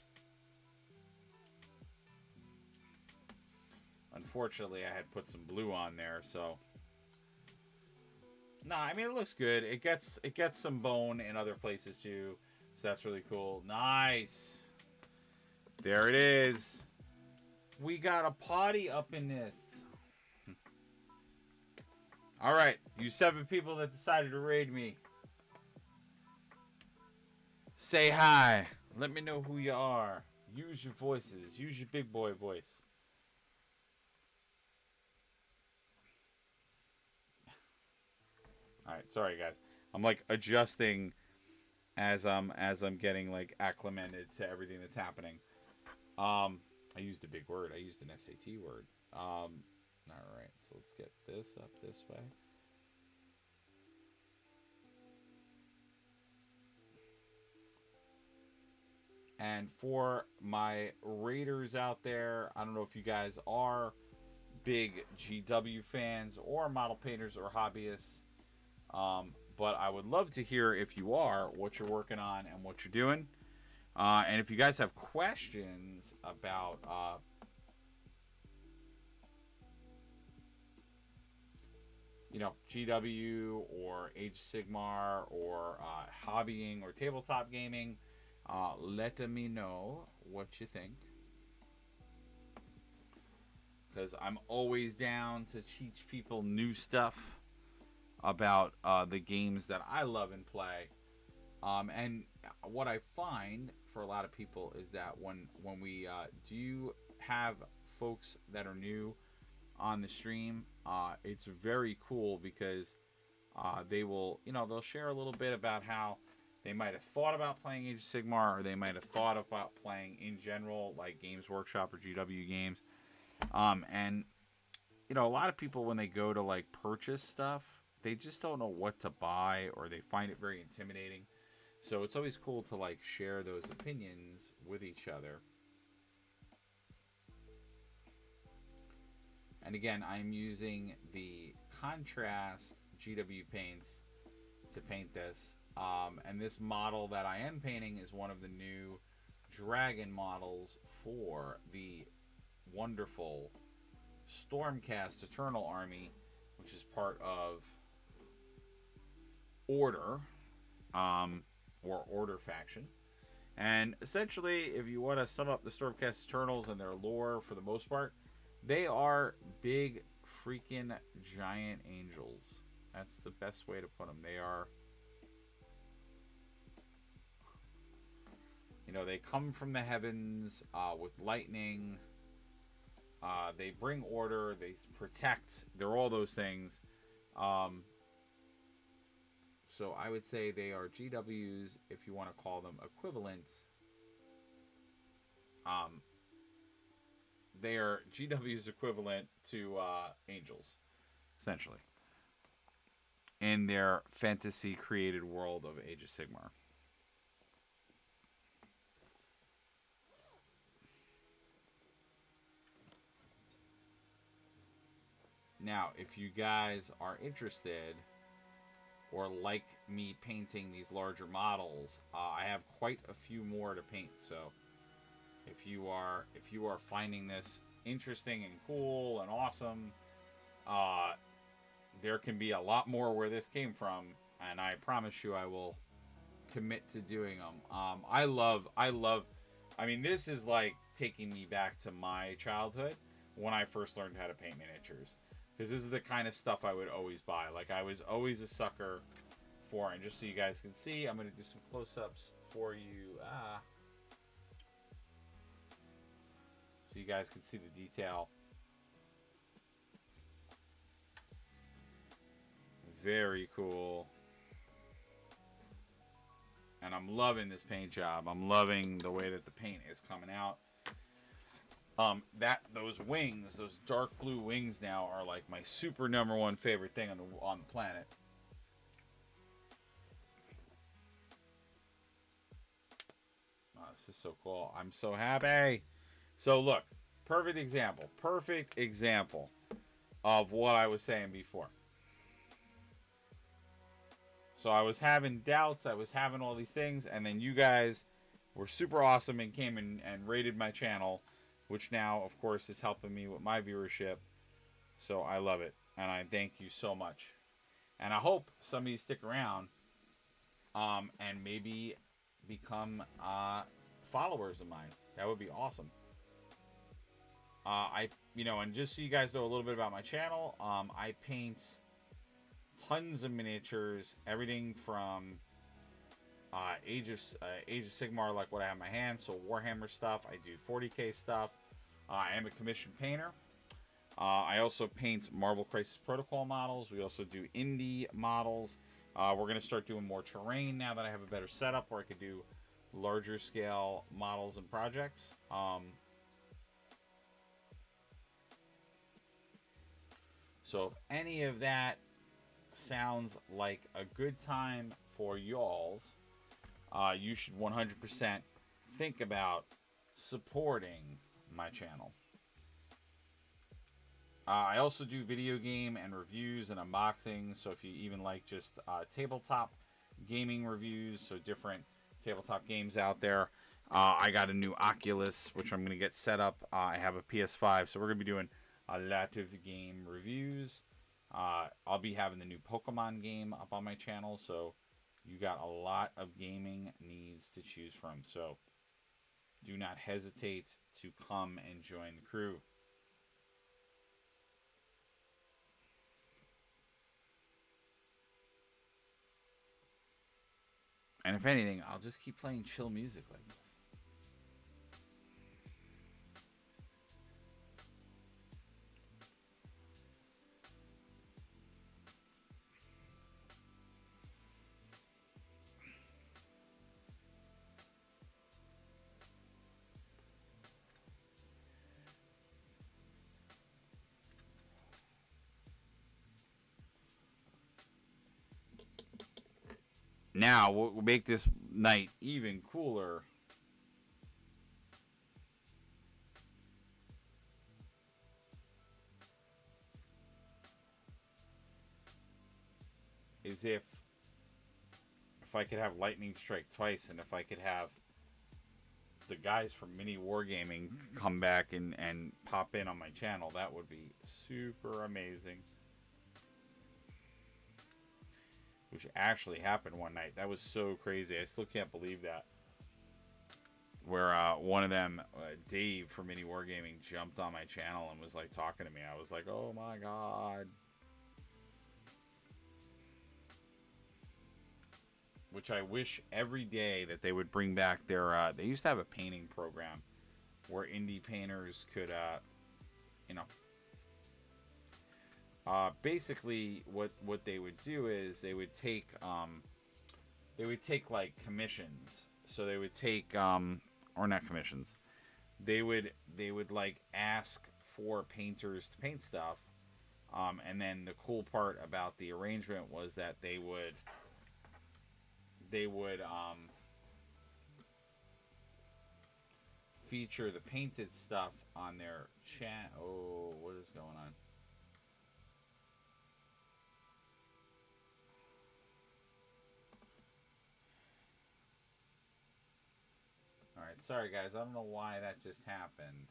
unfortunately I had put some blue on there. So nah, I mean it looks good. It gets some bone in other places too, so that's really cool. Nice. There it is. We got a potty up in this. All right, you 7 people that decided to raid me. Say hi. Let me know who you are. Use your voices. Use your big boy voice. All right, sorry guys. I'm like adjusting as I'm getting like acclimated to everything that's happening. I used a big word. I used an SAT word. Alright, so let's get this up this way. And for my raiders out there, I don't know if you guys are big GW fans or model painters or hobbyists, but I would love to hear if you are, what you're working on and what you're doing. And if you guys have questions about you know, GW or Age of Sigmar or hobbying or tabletop gaming, let me know what you think. Because I'm always down to teach people new stuff about the games that I love and play. And what I find for a lot of people is that when we do have folks that are new on the stream, it's very cool because they will, you know, they'll share a little bit about how they might have thought about playing Age of Sigmar, or they might have thought about playing in general, like Games Workshop or GW games. And you know, a lot of people when they go to like purchase stuff, they just don't know what to buy, or they find it very intimidating. So it's always cool to like share those opinions with each other. And again, I'm using the contrast GW paints to paint this. And this model that I am painting is one of the new dragon models for the wonderful Stormcast Eternal Army, which is part of Order, or Order faction. And essentially, if you want to sum up the Stormcast Eternals and their lore for the most part, they are big freaking giant angels. That's the best way to put them. They are, you know, they come from the heavens with lightning. They bring order. They protect. They're all those things. So I would say they are GWs, if you want to call them equivalent. They are GW's equivalent to angels, essentially, in their fantasy created world of Age of Sigmar. Now, if you guys are interested or like me painting these larger models, I have quite a few more to paint. So if you are finding this interesting and cool and awesome, there can be a lot more where this came from, and I promise you I will commit to doing them. I love, I mean, this is like taking me back to my childhood when I first learned how to paint miniatures, because this is the kind of stuff I would always buy. Like, I was always a sucker for, and just so you guys can see, I'm going to do some close-ups for you. So you guys can see the detail. Very cool. And I'm loving this paint job. I'm loving the way that the paint is coming out. Those wings, those dark blue wings now are like my super #1 favorite thing on the planet. Oh, this is so cool. I'm so happy. So look, perfect example of what I was saying before. So I was having doubts, I was having all these things, and then you guys were super awesome and came and rated my channel, which now, of course, is helping me with my viewership. So I love it, and I thank you so much. And I hope some of you stick around and maybe become followers of mine. That would be awesome. And just so you guys know a little bit about my channel, I paint tons of miniatures, everything from Age of Sigmar, like what I have in my hand, so Warhammer stuff. I do 40K stuff. I am a commissioned painter. I also paint Marvel Crisis Protocol models. We also do indie models. We're going to start doing more terrain now that I have a better setup where I could do larger scale models and projects. So if any of that sounds like a good time for y'alls, you should 100% think about supporting my channel. I also do video game and reviews and unboxings, so if you even like just tabletop gaming reviews, so different tabletop games out there. I got a new Oculus, which I'm going to get set up. I have a PS5, so we're going to be doing a lot of game reviews. I'll be having the new Pokemon game up on my channel, so you got a lot of gaming needs to choose from. So do not hesitate to come and join the crew. And if anything, I'll just keep playing chill music like this. Now, we'll make this night even cooler. Is if I could have lightning strike twice, and if I could have the guys from Mini Wargaming come back and pop in on my channel, that would be super amazing. Which actually happened one night. That was so crazy. I still can't believe that. Where one of them, Dave from Mini Wargaming, jumped on my channel and was like talking to me. I was like, oh my god. Which I wish every day that they would bring back their... they used to have a painting program where indie painters could, basically what they would do is they would take like commissions. So they would take or not commissions. They would like ask for painters to paint stuff. And then the cool part about the arrangement was that they would feature the painted stuff on their chat. Oh, what is going on? Alright, sorry guys, I don't know why that just happened.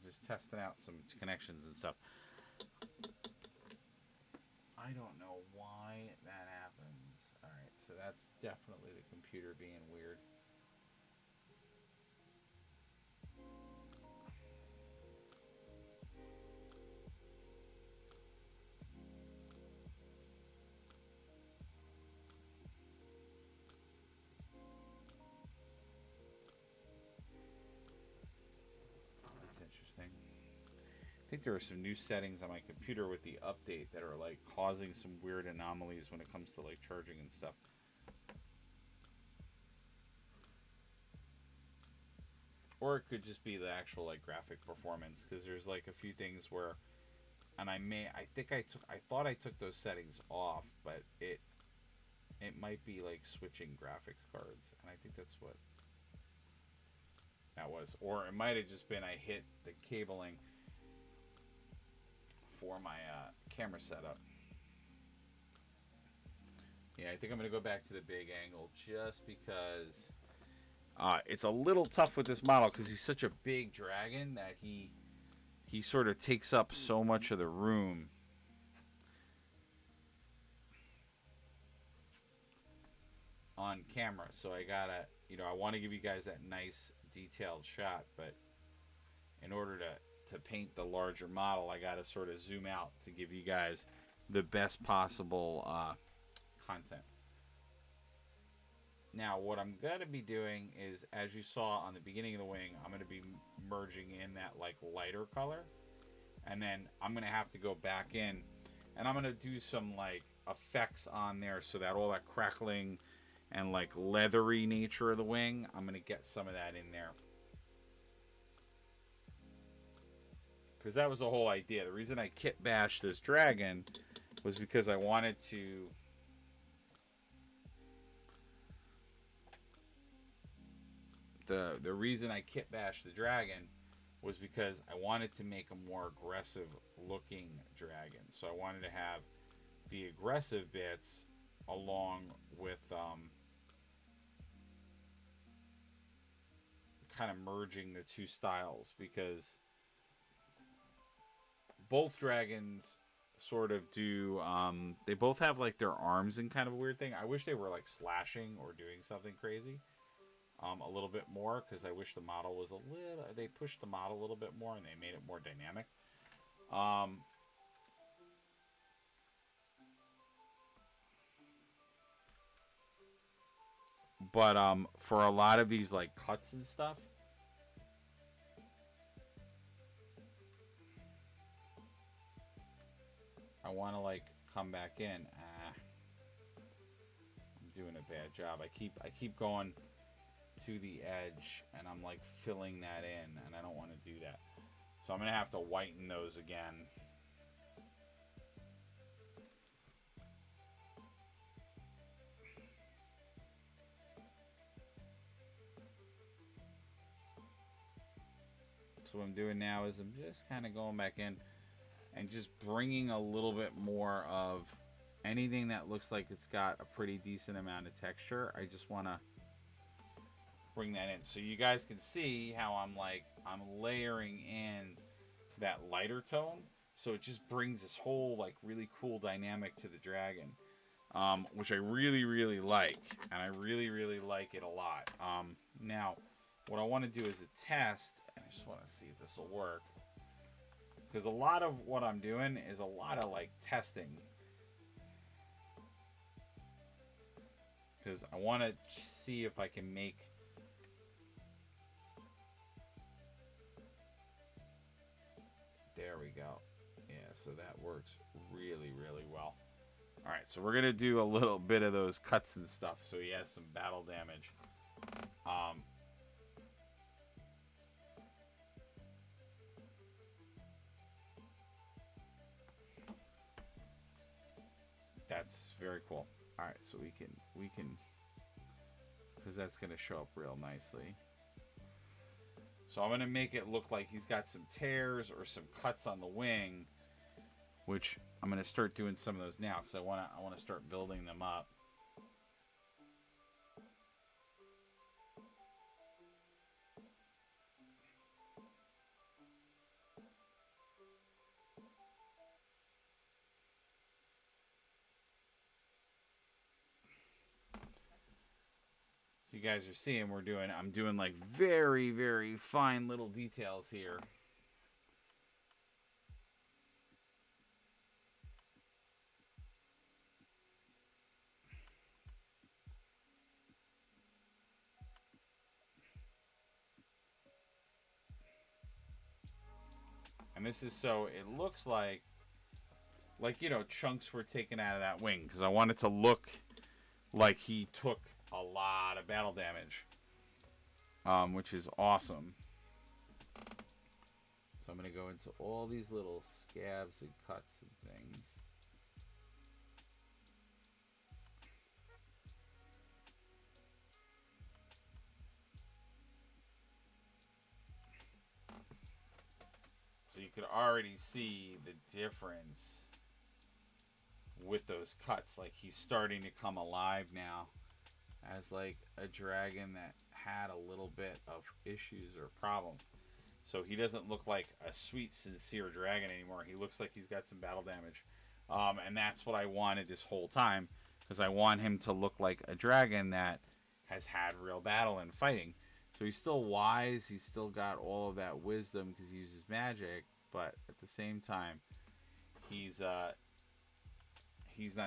Just testing out some connections and stuff. I don't know why that happens. Alright, so that's definitely the computer being weird. That's interesting. think there are some new settings on my computer with the update that are like causing some weird anomalies when it comes to like charging and stuff. Or it could just be the actual like graphic performance, because there's like a few things where, and I thought I took those settings off, but it might be like switching graphics cards, and I think that's what that was. Or it might have just been I hit the cabling for my camera setup. Yeah, I think I'm going to go back to the big angle just because it's a little tough with this model because he's such a big dragon that he sort of takes up so much of the room. On camera, so I gotta, I want to give you guys that nice detailed shot, but in order to paint the larger model, I gotta sort of zoom out to give you guys the best possible content. Now, what I'm gonna be doing is, as you saw on the beginning of the wing, I'm gonna be merging in that like lighter color, and then I'm gonna have to go back in, and I'm gonna do some like effects on there so that all that crackling and like leathery nature of the wing, I'm going to get some of that in there. Because that was the whole idea. The reason I kit bashed this dragon was because I wanted to the reason I kit bashed the dragon was because I wanted to make a more aggressive looking dragon. So I wanted to have the aggressive bits along with kind of merging the two styles, because both dragons sort of do they both have like their arms in kind of a weird thing. I wish they were like slashing or doing something crazy a little bit more, because I wish the model was they pushed the model a little bit more and they made it more dynamic. But for a lot of these like cuts and stuff, I want to like come back in. I'm doing a bad job. I keep going to the edge and I'm like filling that in, and I don't want to do that. So I'm gonna have to whiten those again. So what I'm doing now is I'm just kind of going back in and just bringing a little bit more of anything that looks like it's got a pretty decent amount of texture. I just want to bring that in so you guys can see how I'm layering in that lighter tone, so it just brings this whole like really cool dynamic to the dragon, which I really like, and I really like it a lot. Now what I want to do is a test, and I just want to see if this will work, because a lot of what I'm doing is a lot of like testing, because I want to see if I can make there we go. Yeah, so that works really well. All right, so we're gonna do a little bit of those cuts and stuff so he has some battle damage. That's very cool. All right, so we can because that's gonna show up real nicely. So I'm going to make it look like he's got some tears or some cuts on the wing, which I'm going to start doing some of those now because I want to start building them up. So you guys are seeing I'm doing like very fine little details here. And this is so it looks like you know, chunks were taken out of that wing, because I want it to look like he took a lot of battle damage, which is awesome. So I'm going to go into all these little scabs and cuts and things. So you could already see the difference with those cuts. Like, he's starting to come alive now as like a dragon that had a little bit of issues or problems. So he doesn't look like a sweet, sincere dragon anymore. He looks like he's got some battle damage. And that's what I wanted this whole time, because I want him to look like a dragon that has had real battle and fighting. So he's still wise. He's still got all of that wisdom because he uses magic. But at the same time, he's not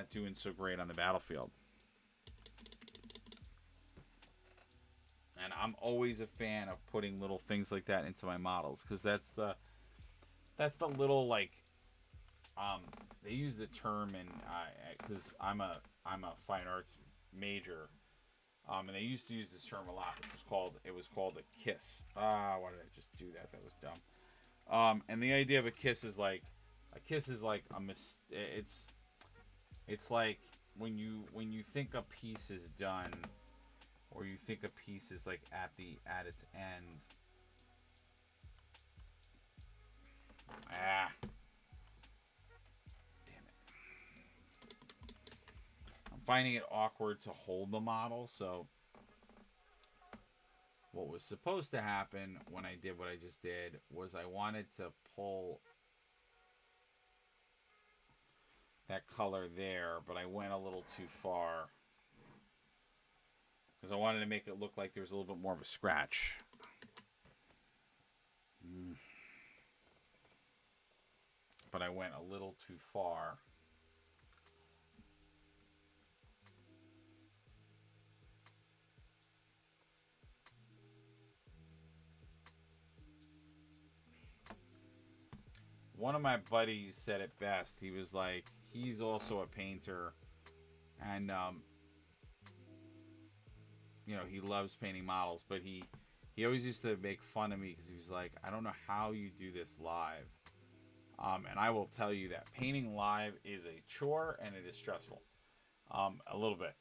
doing so great on the battlefield. And I'm always a fan of putting little things like that into my models, because that's the little, like, they use the term in, because I'm a fine arts major, and they used to use this term a lot, which was called a kiss. Why did I just do that? That was dumb. And the idea of a kiss is like it's like when you think a piece is done, or you think a piece is like at its end. Damn it. I'm finding it awkward to hold the model, so what was supposed to happen when I did what I just did was I wanted to pull that color there, but I went a little too far, because I wanted to make it look like there was a little bit more of a scratch. But I went a little too far. One of my buddies said it best. He was like, he's also a painter, and you know, he loves painting models, but he always used to make fun of me because he was like, I don't know how you do this live. And I will tell you that painting live is a chore, and it is stressful. A little bit.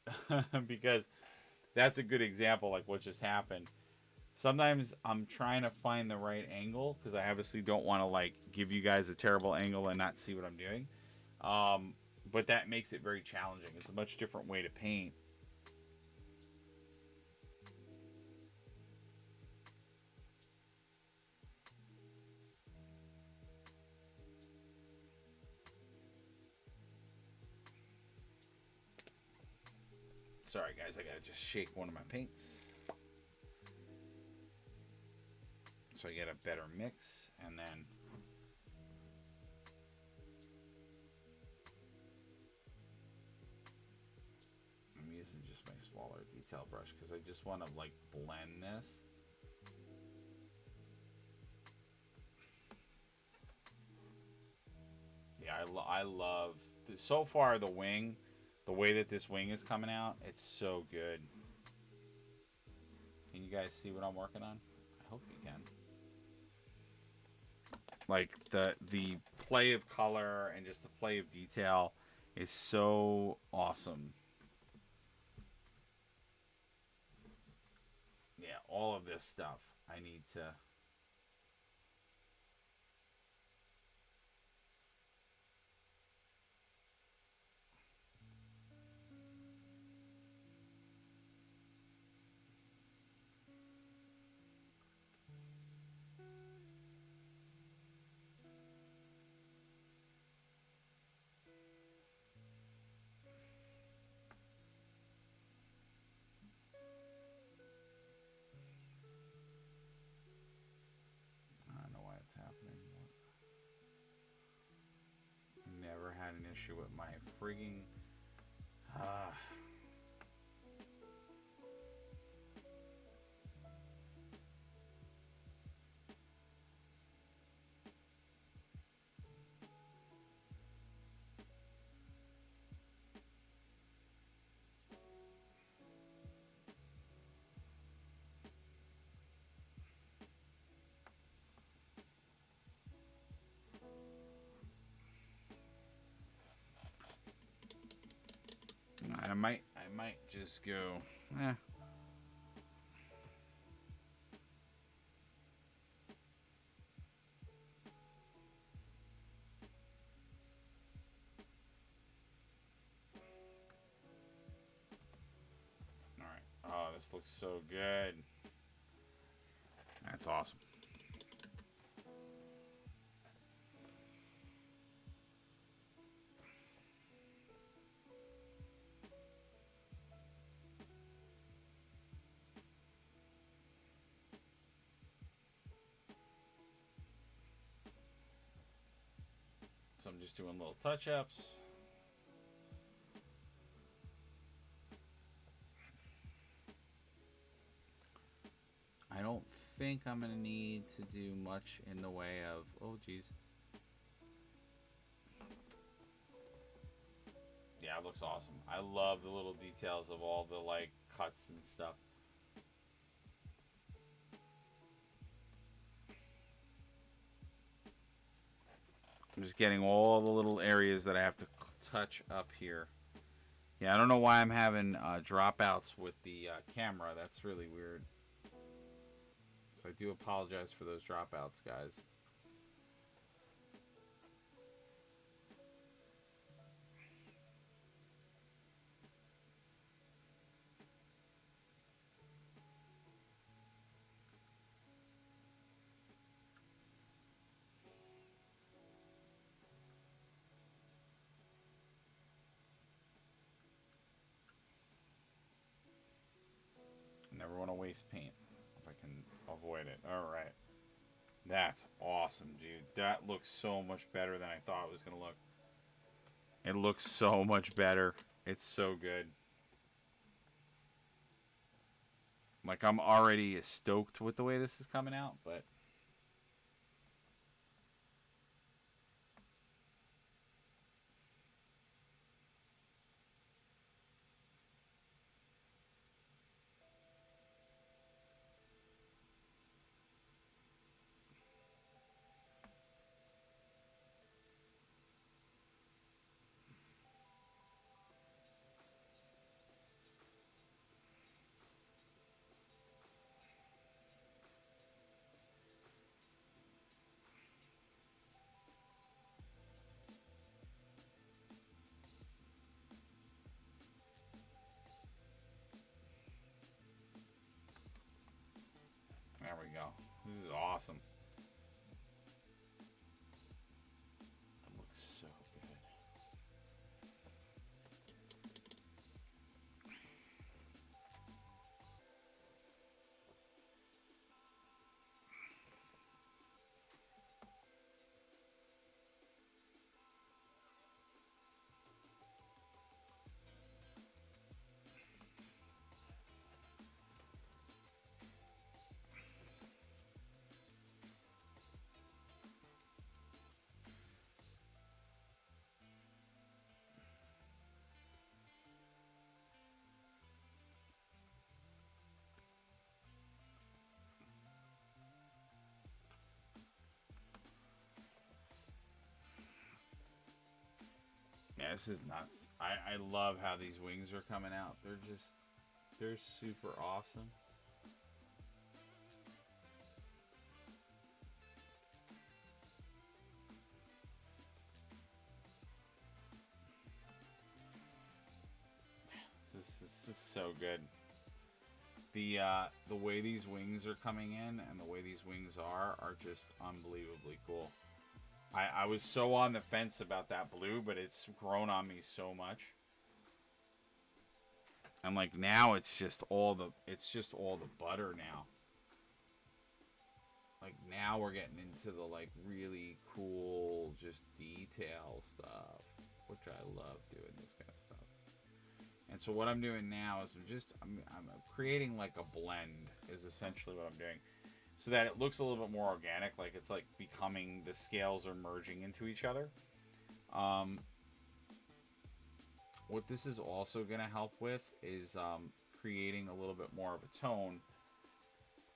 Because that's a good example, like what just happened. Sometimes I'm trying to find the right angle, because I obviously don't want to like give you guys a terrible angle and not see what I'm doing. But that makes it very challenging. It's a much different way to paint. Sorry guys, I gotta just shake one of my paints so I get a better mix, and then I'm using just my smaller detail brush because I just want to like blend this. Yeah, I love so far the wing. The way that this wing is coming out, it's so good. Can you guys see what I'm working on? I hope you can. Like the play of color and just the play of detail is so awesome. Yeah, all of this stuff I need to. I don't know why it's happening. Never had an issue with my frigging. I might just go, eh. All right. Oh, this looks so good. That's awesome. So I'm just doing little touch-ups. I don't think I'm going to need to do much in the way of... Oh, geez. Yeah, it looks awesome. I love the little details of all the, like, cuts and stuff. I'm just getting all the little areas that I have to touch up here. Yeah, I don't know why I'm having dropouts with the camera. That's really weird. So I do apologize for those dropouts, guys. Never want to waste paint if I can avoid it. All right. That's awesome, dude. That looks so much better than I thought it was going to look. It looks so much better. It's so good. Like, I'm already stoked with the way this is coming out, but... There we go. This is awesome. It looks so good. Yeah, this is nuts. I love how these wings are coming out. They're super awesome. This is so good. The way these wings are coming in and the way these wings are just unbelievably cool. I was so on the fence about that blue, but it's grown on me so much. And like now it's just all the butter now. Like now we're getting into the like really cool just detail stuff, which I love doing this kind of stuff. And so what I'm doing now is I'm creating like a blend is essentially what I'm doing. So that it looks a little bit more organic, like it's like becoming, the scales are merging into each other. What this is also going to help with is creating a little bit more of a tone.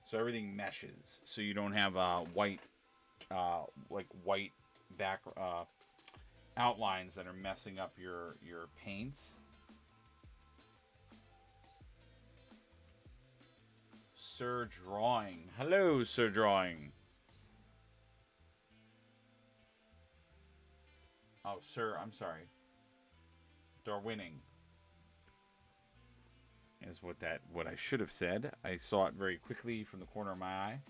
So everything meshes. So you don't have white back outlines that are messing up your paint. Sir Drawing. Hello, Sir Drawing. Oh, sir, I'm sorry. Darwinning is what I should have said. I saw it very quickly from the corner of my eye.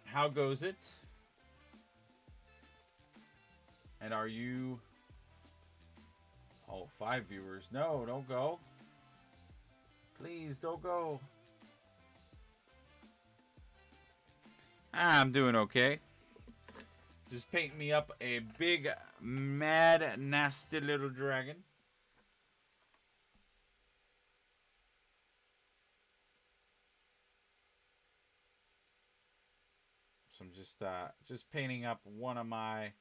How goes it? And are you... Oh, 5 viewers. No, don't go. Please, don't go. I'm doing okay. Just painting me up a big, mad, nasty little dragon. So I'm just painting up one of my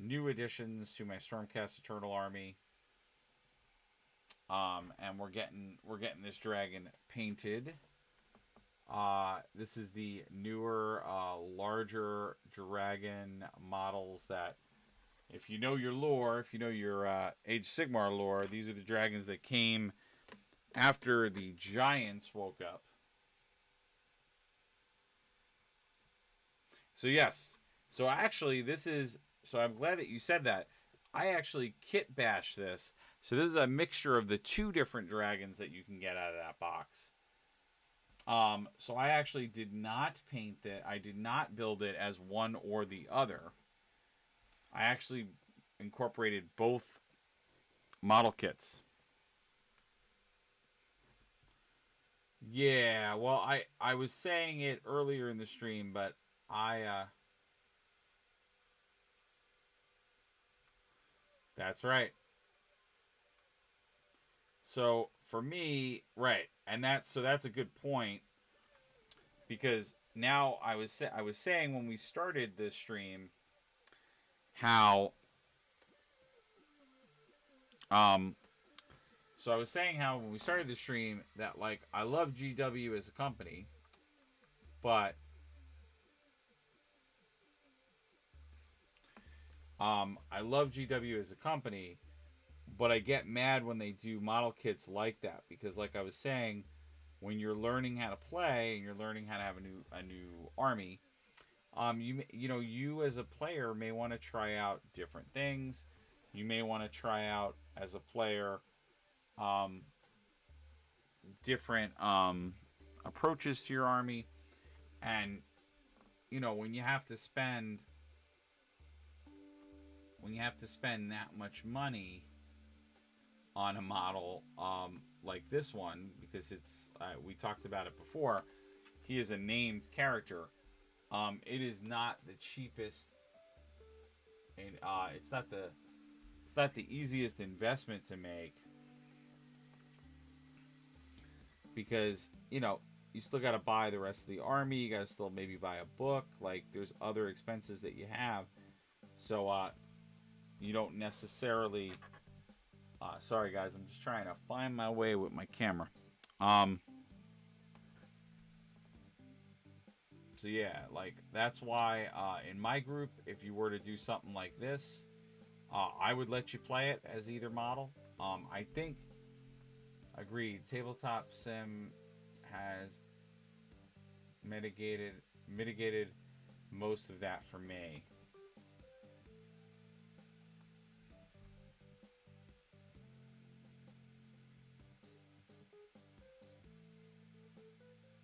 new additions to my Stormcast Eternal army. And we're getting this dragon painted. This is the newer, larger dragon models that, if you know your lore, if you know your Age Sigmar lore, these are the dragons that came after the giants woke up. So yes, so actually I'm glad that you said that. I actually kit bashed this. So this is a mixture of the 2 different dragons that you can get out of that box. So I actually did not paint it. I did not build it as one or the other. I actually incorporated both model kits. Yeah, well, I was saying it earlier in the stream, but that's right. So for me, right, and that's a good point, because now I was saying when we started this stream how so I was saying how when we started the stream that, like, I love GW as a company, but I love GW as a company, but I get mad when they do model kits like that, because, like I was saying, when you're learning how to play and you're learning how to have a new army, you as a player may want to try out different things. You may want to try out as a player different approaches to your army, and when you have to spend that much money on a model like this one, because it's we talked about it before, he is a named character. It is not the cheapest, and it's not the easiest investment to make, because you still got to buy the rest of the army. You got to still maybe buy a book. Like, there's other expenses that you have, so you don't necessarily. Sorry guys, I'm just trying to find my way with my camera. So yeah, like, that's why in my group, if you were to do something like this, I would let you play it as either model. I think, agreed, tabletop sim has mitigated most of that for me.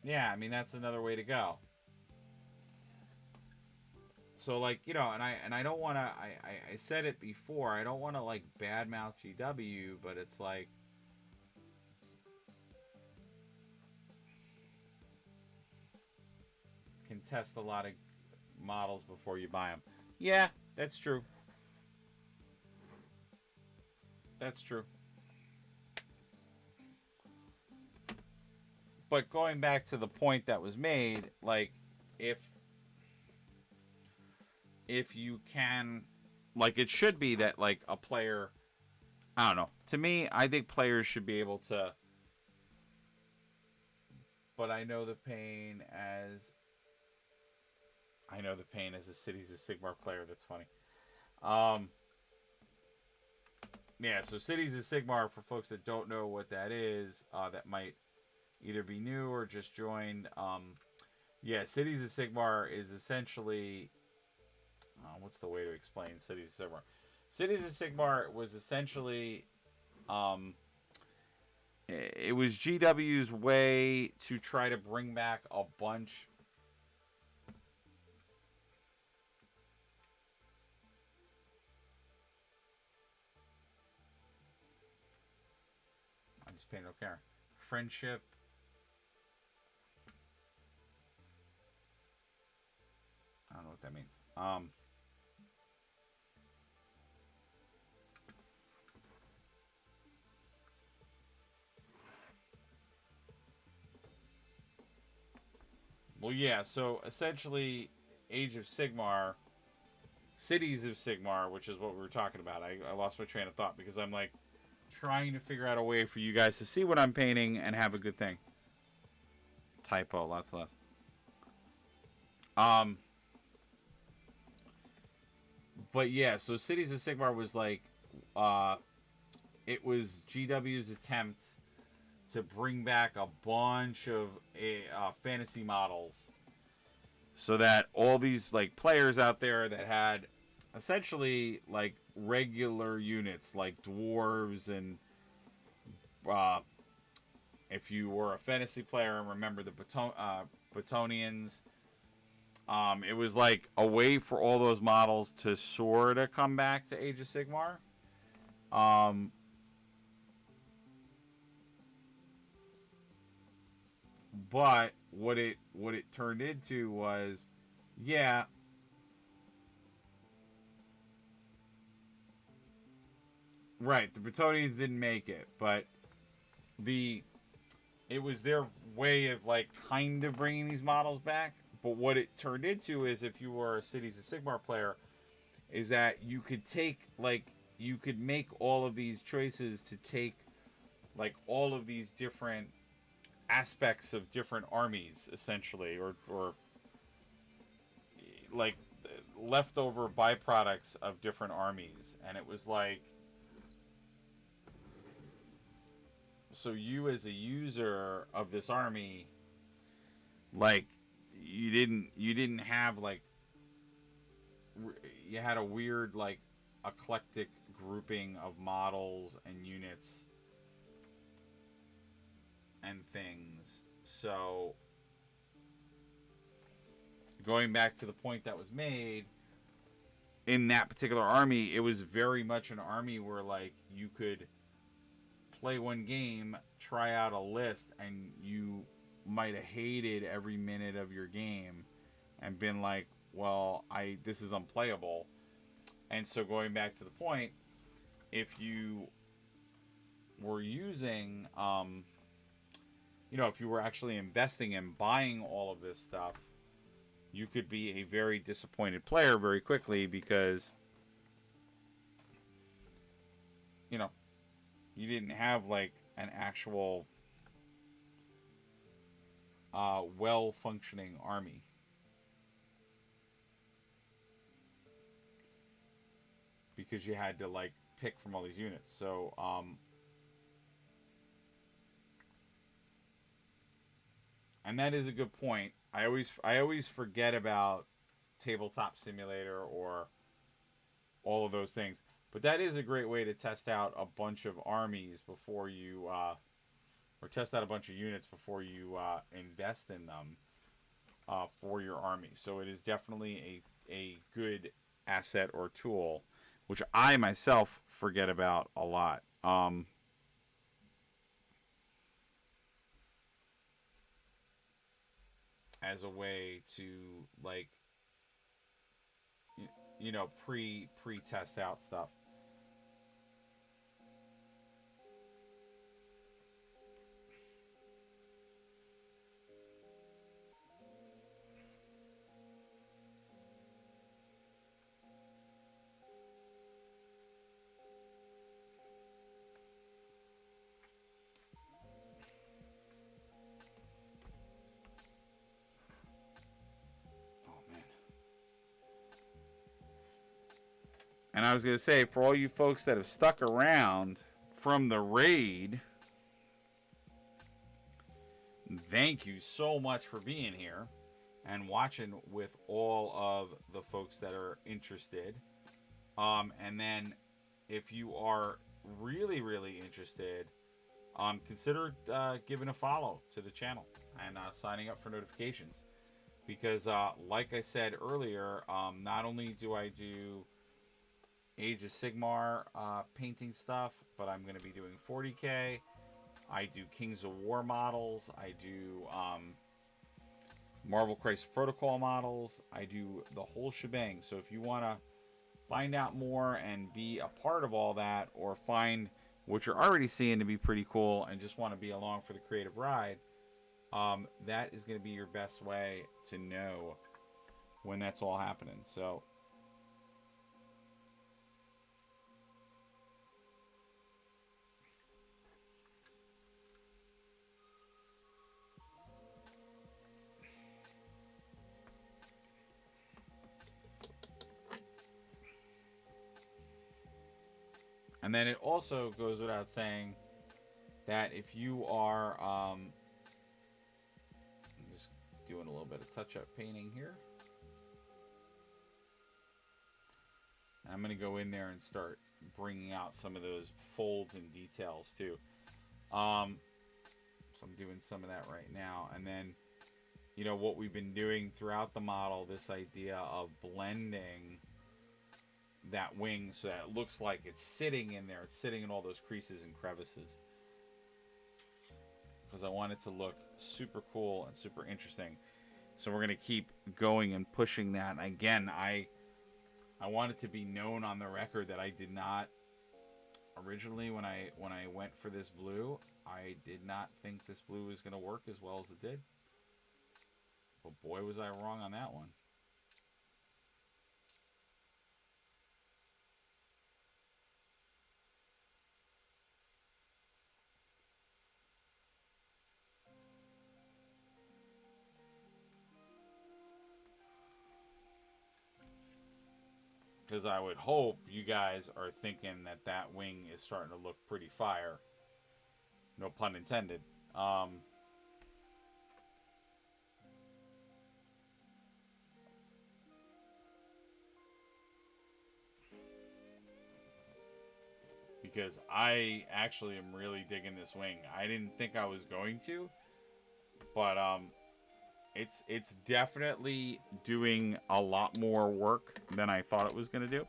Yeah, I mean, that's another way to go. So, like, and I don't want to, I said it before, I don't want to, like, badmouth GW, but it's like, can test a lot of models before you buy them. Yeah, that's true. That's true. But going back to the point that was made, like, if you can, like, it should be that, like, a player, I don't know. To me, I think players should be able to, but I know the pain as I know the pain as a Cities of Sigmar player. That's funny. Um, yeah, so Cities of Sigmar, for folks that don't know what that is, that might either be new or just joined. Yeah, Cities of Sigmar is essentially... what's the way to explain Cities of Sigmar? Cities of Sigmar was essentially... it was GW's way to try to bring back a bunch... I'm just paying no care. Friendship. I don't know what that means. Well, yeah, so essentially, Age of Sigmar, Cities of Sigmar, which is what we were talking about. I lost my train of thought because I'm like trying to figure out a way for you guys to see what I'm painting and have a good thing. Typo, lots less. But yeah, so Cities of Sigmar was like, it was GW's attempt to bring back a bunch of fantasy models, so that all these like players out there that had essentially like regular units like dwarves and if you were a fantasy player and remember the Batonians, it was like a way for all those models to sort of come back to Age of Sigmar. But what it turned into was, yeah, right. The Bretonians didn't make it, but it was their way of like kind of bringing these models back. But what it turned into is, if you were a Cities of Sigmar player, is that you could take you could make all of these choices to take like all of these different aspects of different armies, essentially, or like leftover byproducts of different armies. And it was like, so you as a user of this army, like you didn't have like, you had a weird like eclectic grouping of models and units and things. So going back to the point that was made, in that particular army, it was very much an army where like you could play one game, try out a list, and you might have hated every minute of your game and been like, well, this is unplayable. And so going back to the point, if you were using if you were actually investing in buying all of this stuff, you could be a very disappointed player very quickly, because you didn't have like an actual well-functioning army. Because you had to like pick from all these units. So and that is a good point. I always forget about Tabletop Simulator or all of those things. But that is a great way to test out a bunch of armies before you or test out a bunch of units before you invest in them for your army. So it is definitely a good asset or tool, which I myself forget about a lot. As a way to like pre-test out stuff. Oh man. And I was going to say, for all you folks that have stuck around from the raid, thank you so much for being here and watching with all of the folks that are interested. And then if you are really, really interested, consider giving a follow to the channel and signing up for notifications. Because like I said earlier, not only do I do Age of Sigmar painting stuff, but I'm going to be doing 40K. I do Kings of War models. I do Marvel Crisis Protocol models. I do the whole shebang. So if you want to find out more and be a part of all that, or find what you're already seeing to be pretty cool and just want to be along for the creative ride, that is going to be your best way to know when that's all happening. So and then it also goes without saying that if you are I'm just doing a little bit of touch-up painting here. And I'm going to go in there and start bringing out some of those folds and details too. So I'm doing some of that right now. And then, you know, what we've been doing throughout the model, this idea of blending that wing so that it looks like it's sitting in there. It's sitting in all those creases and crevices. Because I want it to look super cool and super interesting. So we're going to keep going and pushing that. And again, I want it to be known on the record that I did not originally, when I went for this blue, I did not think this blue was going to work as well as it did. But boy, was I wrong on that one. Because I would hope you guys are thinking that that wing is starting to look pretty fire. No pun intended. Because I actually am really digging this wing. I didn't think I was going to. But it's definitely doing a lot more work than I thought it was going to do.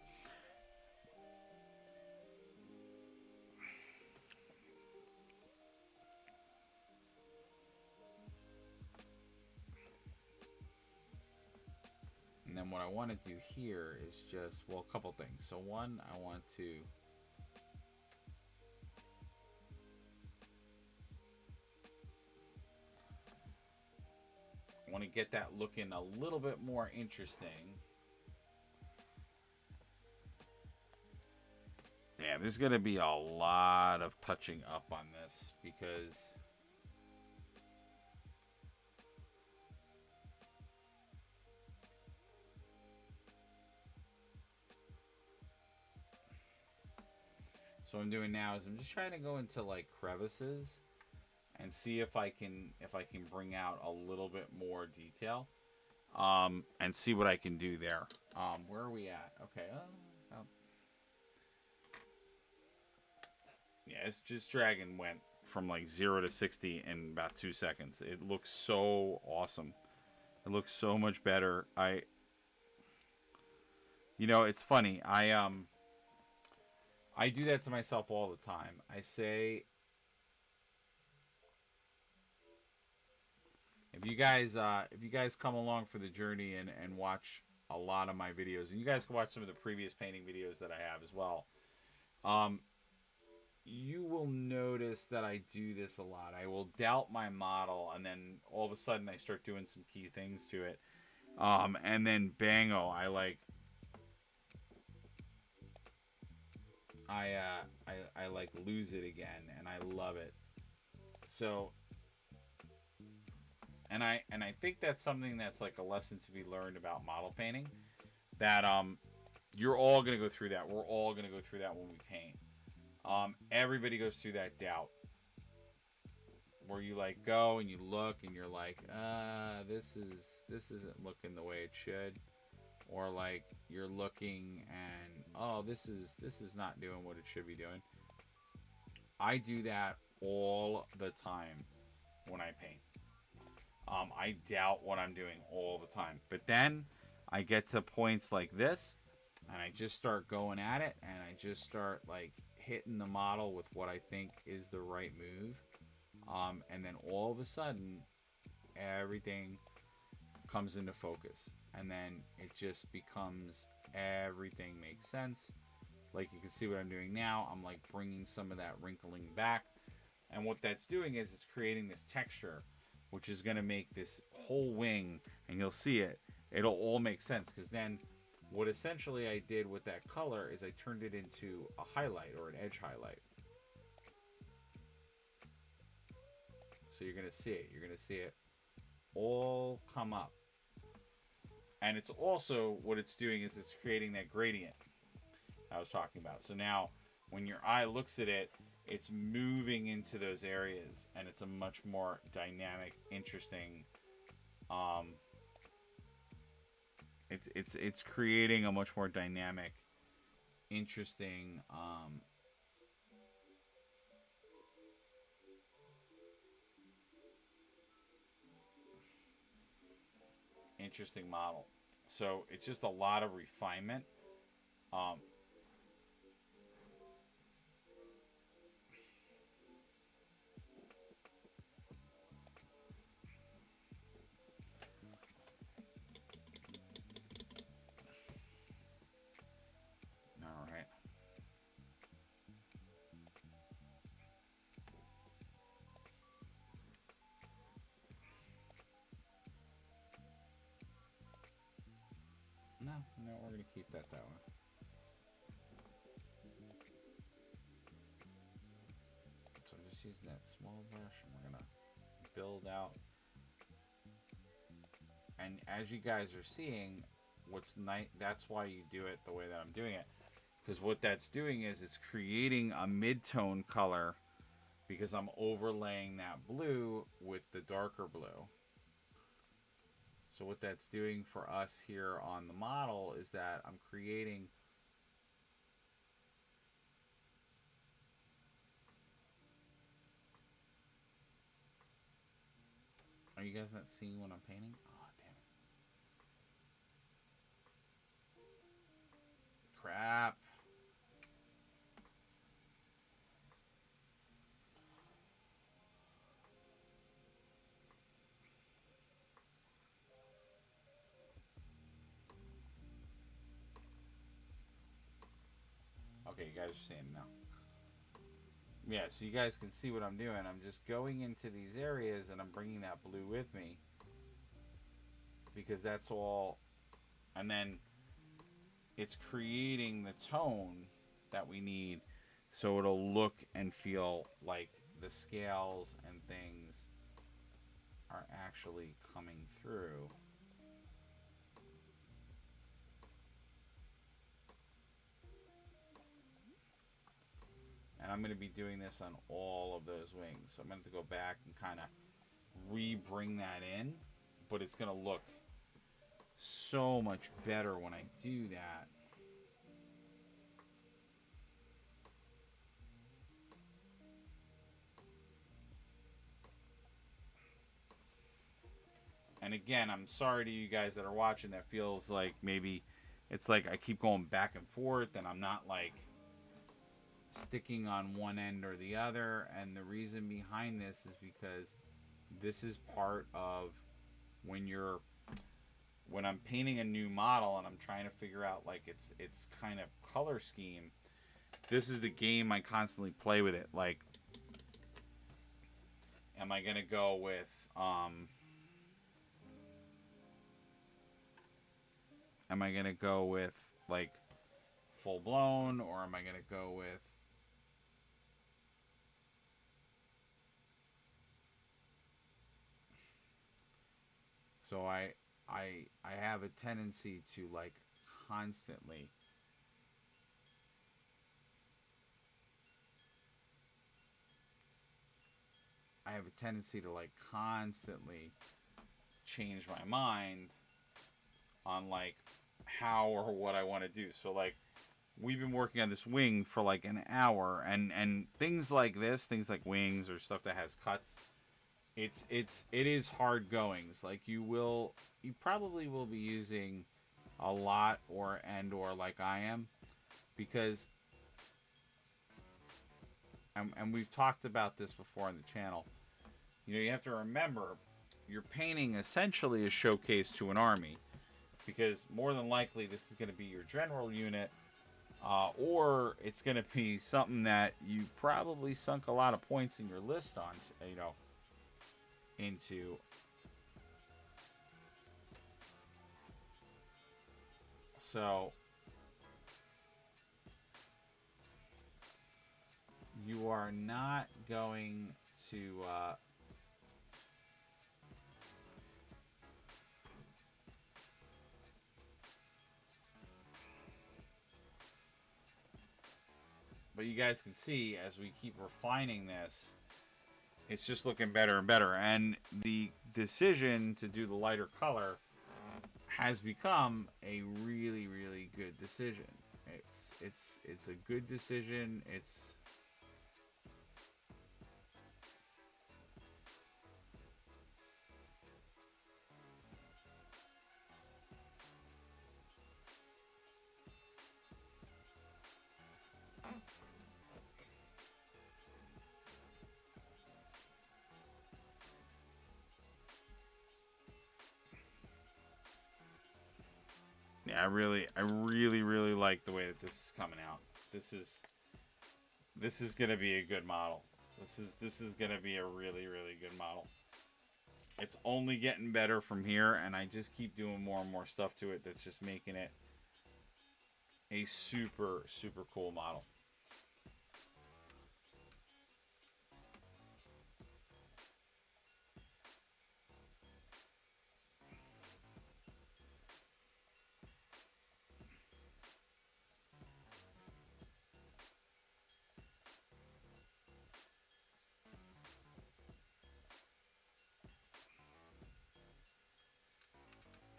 And then what I want to do here is just, well, a couple things. So one, I want to get that looking a little bit more interesting. Yeah, there's going to be a lot of touching up on this because so what I'm doing now is I'm just trying to go into like crevices and see if I can bring out a little bit more detail, and see what I can do there. Where are we at? Okay. Yeah, it's just Dragon went from like 0 to 60 in about 2 seconds. It looks so awesome. It looks so much better. You know, it's funny. I do that to myself all the time. I say, if you guys come along for the journey and watch a lot of my videos, and you guys can watch some of the previous painting videos that I have as well, you will notice that I do this a lot. I will doubt my model, and then all of a sudden I start doing some key things to it, and then bango, I like lose it again, and I love it. So, and I think that's something that's like a lesson to be learned about model painting, that You're all going to go through that. We're all going to go through that when we paint. Everybody goes through that doubt where you like go and you look and you're like, this isn't looking the way it should, or like you're looking and this is not doing what it should be doing. I do that all the time when I paint. I doubt what I'm doing all the time, but then I get to points like this and I just start going at it and I just start like hitting the model with what I think is the right move. And then all of a sudden, everything comes into focus. And then it just becomes, everything makes sense. Like you can see what I'm doing now. I'm like bringing some of that wrinkling back. And what that's doing is it's creating this texture, which is going to make this whole wing, and you'll see it, it'll all make sense. Because then what essentially I did with that color is I turned it into a highlight or an edge highlight. So you're going to see it. You're going to see it all come up. And it's also, what it's doing is it's creating that gradient I was talking about. So now when your eye looks at it, it's moving into those areas. And it's a much more dynamic, interesting... It's creating a much more dynamic, interesting... interesting model. So it's just a lot of refinement. All right. No, we're going to keep that way. So I'm just using that small brush and we're going to build out. And as you guys are seeing, what's nice, that's why you do it the way that I'm doing it. Because what that's doing is it's creating a mid-tone color because I'm overlaying that blue with the darker blue. So what that's doing for us here on the model is that I'm creating Are you guys not seeing what I'm painting? Oh, damn it. Crap. Okay, you guys are seeing now. Yeah, so you guys can see what I'm doing. I'm just going into these areas and I'm bringing that blue with me. Because that's all. And then it's creating the tone that we need so it'll look and feel like the scales and things are actually coming through. And I'm going to be doing this on all of those wings. So I'm going to have to go back and kind of re-bring that in. But it's going to look so much better when I do that. And again, I'm sorry to you guys that are watching that feels like maybe it's like I keep going back and forth and I'm not like sticking on one end or the other. And the reason behind this is because this is part of when I'm painting a new model and I'm trying to figure out like its kind of color scheme. This is the game I constantly play with it. Like, am I gonna go with am I gonna go with like full blown, or am I gonna go with so I have a tendency to like constantly have a tendency to like constantly change my mind on like how or what I want to do. So like we've been working on this wing for like an hour, and things like this, things like wings or stuff that has cuts, it is hard goings. Like you probably will be using a lot or like I am, because and we've talked about this before on the channel. You know, you have to remember you're painting essentially a showcase to an army, because more than likely this is going to be your general unit, or it's going to be something that you probably sunk a lot of points in your list on, you know, into. So you are not going to but you guys can see as we keep refining this, it's just looking better and better. And the decision to do the lighter color has become a really, really good decision. It's a good decision. It's yeah, I really like the way that this is coming out. This is gonna be a good model. This is gonna be a really, really good model. It's only getting better from here, and I just keep doing more and more stuff to it that's just making it a super, super cool model.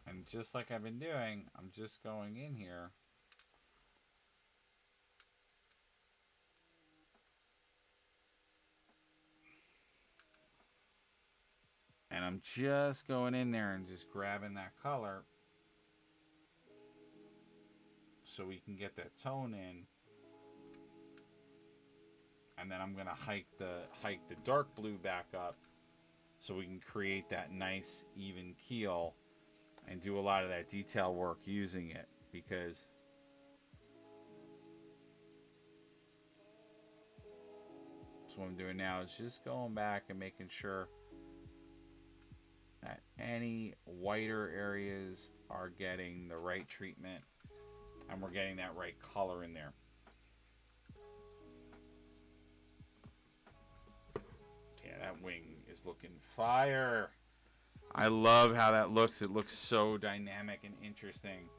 And just like I've been doing, I'm just going in here. And I'm just going in there and just grabbing that color so we can get that tone in. And then I'm gonna hike the dark blue back up so we can create that nice even keel and do a lot of that detail work using it, because so what I'm doing now is just going back and making sure that any whiter areas are getting the right treatment and we're getting that right color in there. Yeah, that wing is looking fire. I love how that looks. It looks so dynamic and interesting.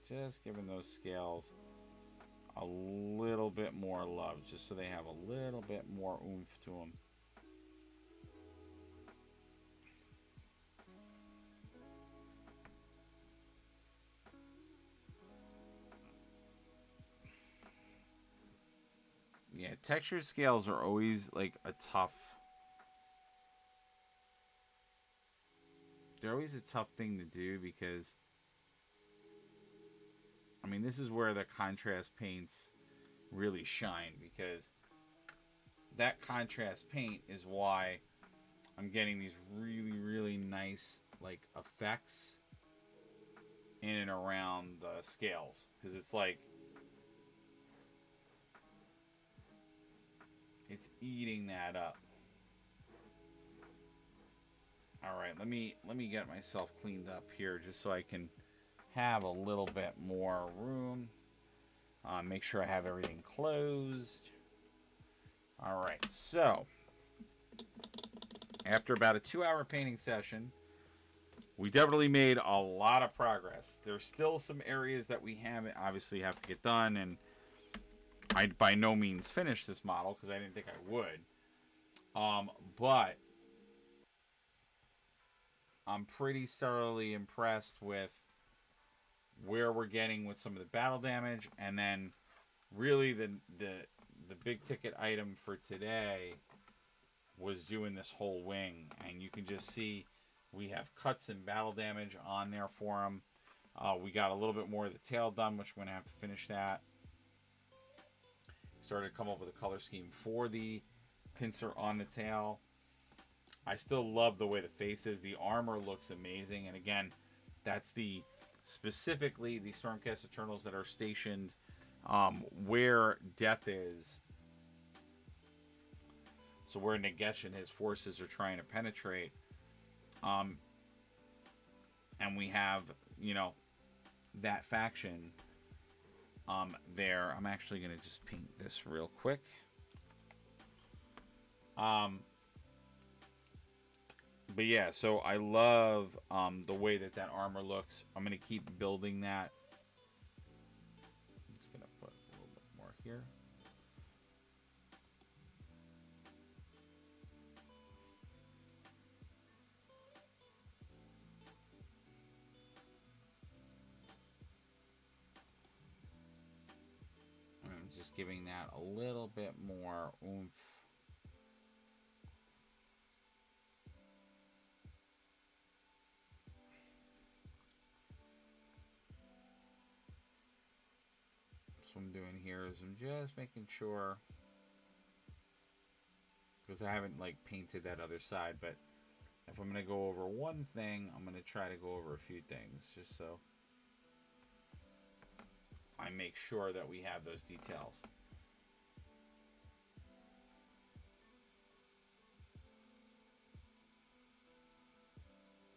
Just giving those scales a little bit more love, just so they have a little bit more oomph to them. Yeah, textured scales are always like they're always a tough thing to do, because I mean, this is where the contrast paints really shine, because that contrast paint is why I'm getting these really, really nice like effects in and around the scales, because it's like it's eating that up. All right, let me get myself cleaned up here just so I can have a little bit more room. Make sure I have everything closed. All right, so after about a 2-hour painting session, we definitely made a lot of progress. There's still some areas that we obviously have to get done, and I'd by no means finish this model because I didn't think I would. But I'm pretty thoroughly impressed with where we're getting with some of the battle damage, and then really the big ticket item for today was doing this whole wing, and you can just see we have cuts and battle damage on there for him. We got a little bit more of the tail done, which we're going to have to finish that. Started to come up with a color scheme for the pincer on the tail. I still love the way the face is. The armor looks amazing, and again, that's specifically the Stormcast Eternals that are stationed where Death is. So where Nagesh and his forces are trying to penetrate. And we have, that faction there. I'm actually going to just paint this real quick. But yeah, so I love the way that armor looks. I'm going to keep building that. I'm just going to put a little bit more here. I'm just giving that a little bit more oomph. What I'm doing here is I'm just making sure, because I haven't painted that other side, but if I'm going to go over one thing, I'm going to try to go over a few things just so I make sure that we have those details.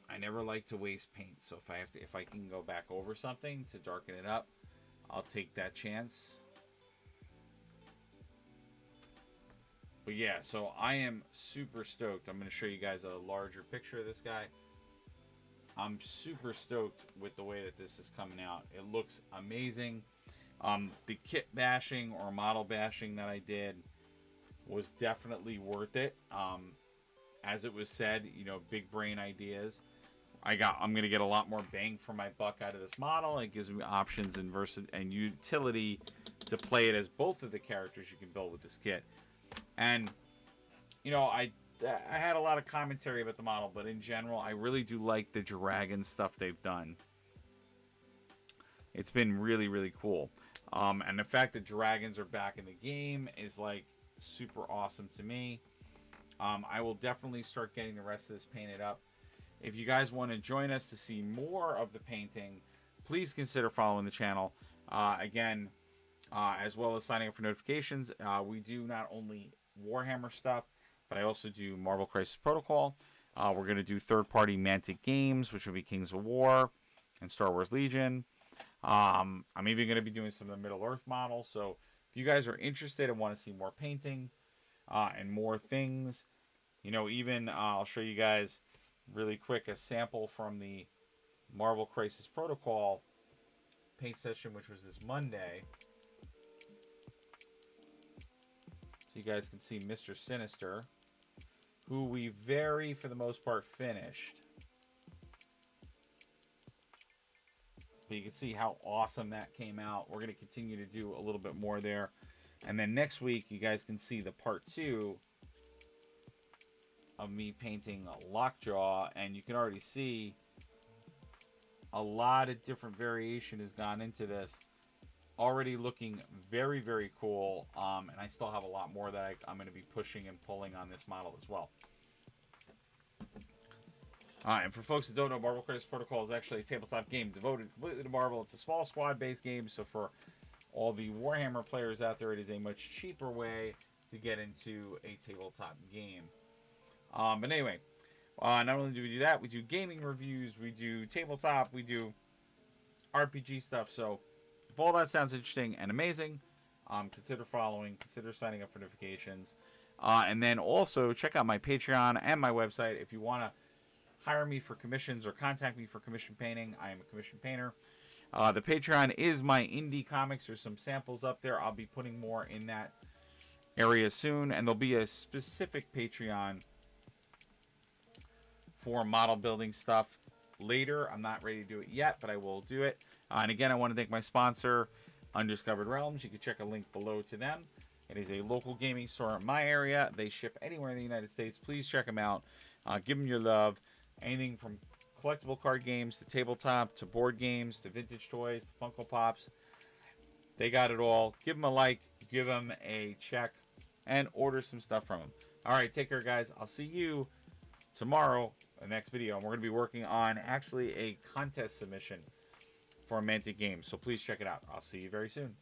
I never like to waste paint, so if I can go back over something to darken it up, I'll take that chance. But yeah, so I am super stoked. I'm going to show you guys a larger picture of this guy. I'm super stoked with the way that this is coming out. It looks amazing. The kit bashing or model bashing that I did was definitely worth it. As it was said, big brain ideas. I'm going to get a lot more bang for my buck out of this model. It gives me options and utility to play it as both of the characters you can build with this kit. And, I had a lot of commentary about the model, but in general, I really do like the dragon stuff they've done. It's been really, really cool. And the fact that dragons are back in the game is, super awesome to me. I will definitely start getting the rest of this painted up. If you guys want to join us to see more of the painting, please consider following the channel. Again, as well as signing up for notifications. We do not only Warhammer stuff, but I also do Marvel Crisis Protocol. We're going to do third-party Mantic games, which will be Kings of War and Star Wars Legion. I'm even going to be doing some of the Middle-earth models. So if you guys are interested and want to see more painting and more things, even I'll show you guys really quick a sample from the Marvel Crisis Protocol paint session, which was this Monday. So you guys can see Mr. Sinister, who we for the most part, finished. But you can see how awesome that came out. We're going to continue to do a little bit more there. And then next week, you guys can see the part 2 of me painting Lockjaw, and you can already see a lot of different variation has gone into this. Already looking very, very cool, and I still have a lot more that I'm going to be pushing and pulling on this model as well. And for folks that don't know, Marvel Crisis Protocol is actually a tabletop game devoted completely to Marvel. It's a small squad-based game, so for all the Warhammer players out there, it is a much cheaper way to get into a tabletop game. But anyway, not only do we do that, we do gaming reviews, we do tabletop, we do RPG stuff. So if all that sounds interesting and amazing, consider following, consider signing up for notifications. And then also check out my Patreon and my website if you want to hire me for commissions or contact me for commission painting. I am a commission painter. The Patreon is my indie comics. There's some samples up there. I'll be putting more in that area soon. And there'll be a specific Patreon for model building stuff later. I'm not ready to do it yet, but I will do it. And again, I want to thank my sponsor, Undiscovered Realms. You can check a link below to them. It is a local gaming store in my area. They ship anywhere in the United States. Please check them out. Give them your love. Anything from collectible card games to tabletop to board games to vintage toys to Funko Pops. They got it all. Give them a like. Give them a check. And order some stuff from them. All right, take care, guys. I'll see you tomorrow, the next video. And we're going to be working on actually a contest submission for a Mantic game. So please check it out. I'll see you very soon.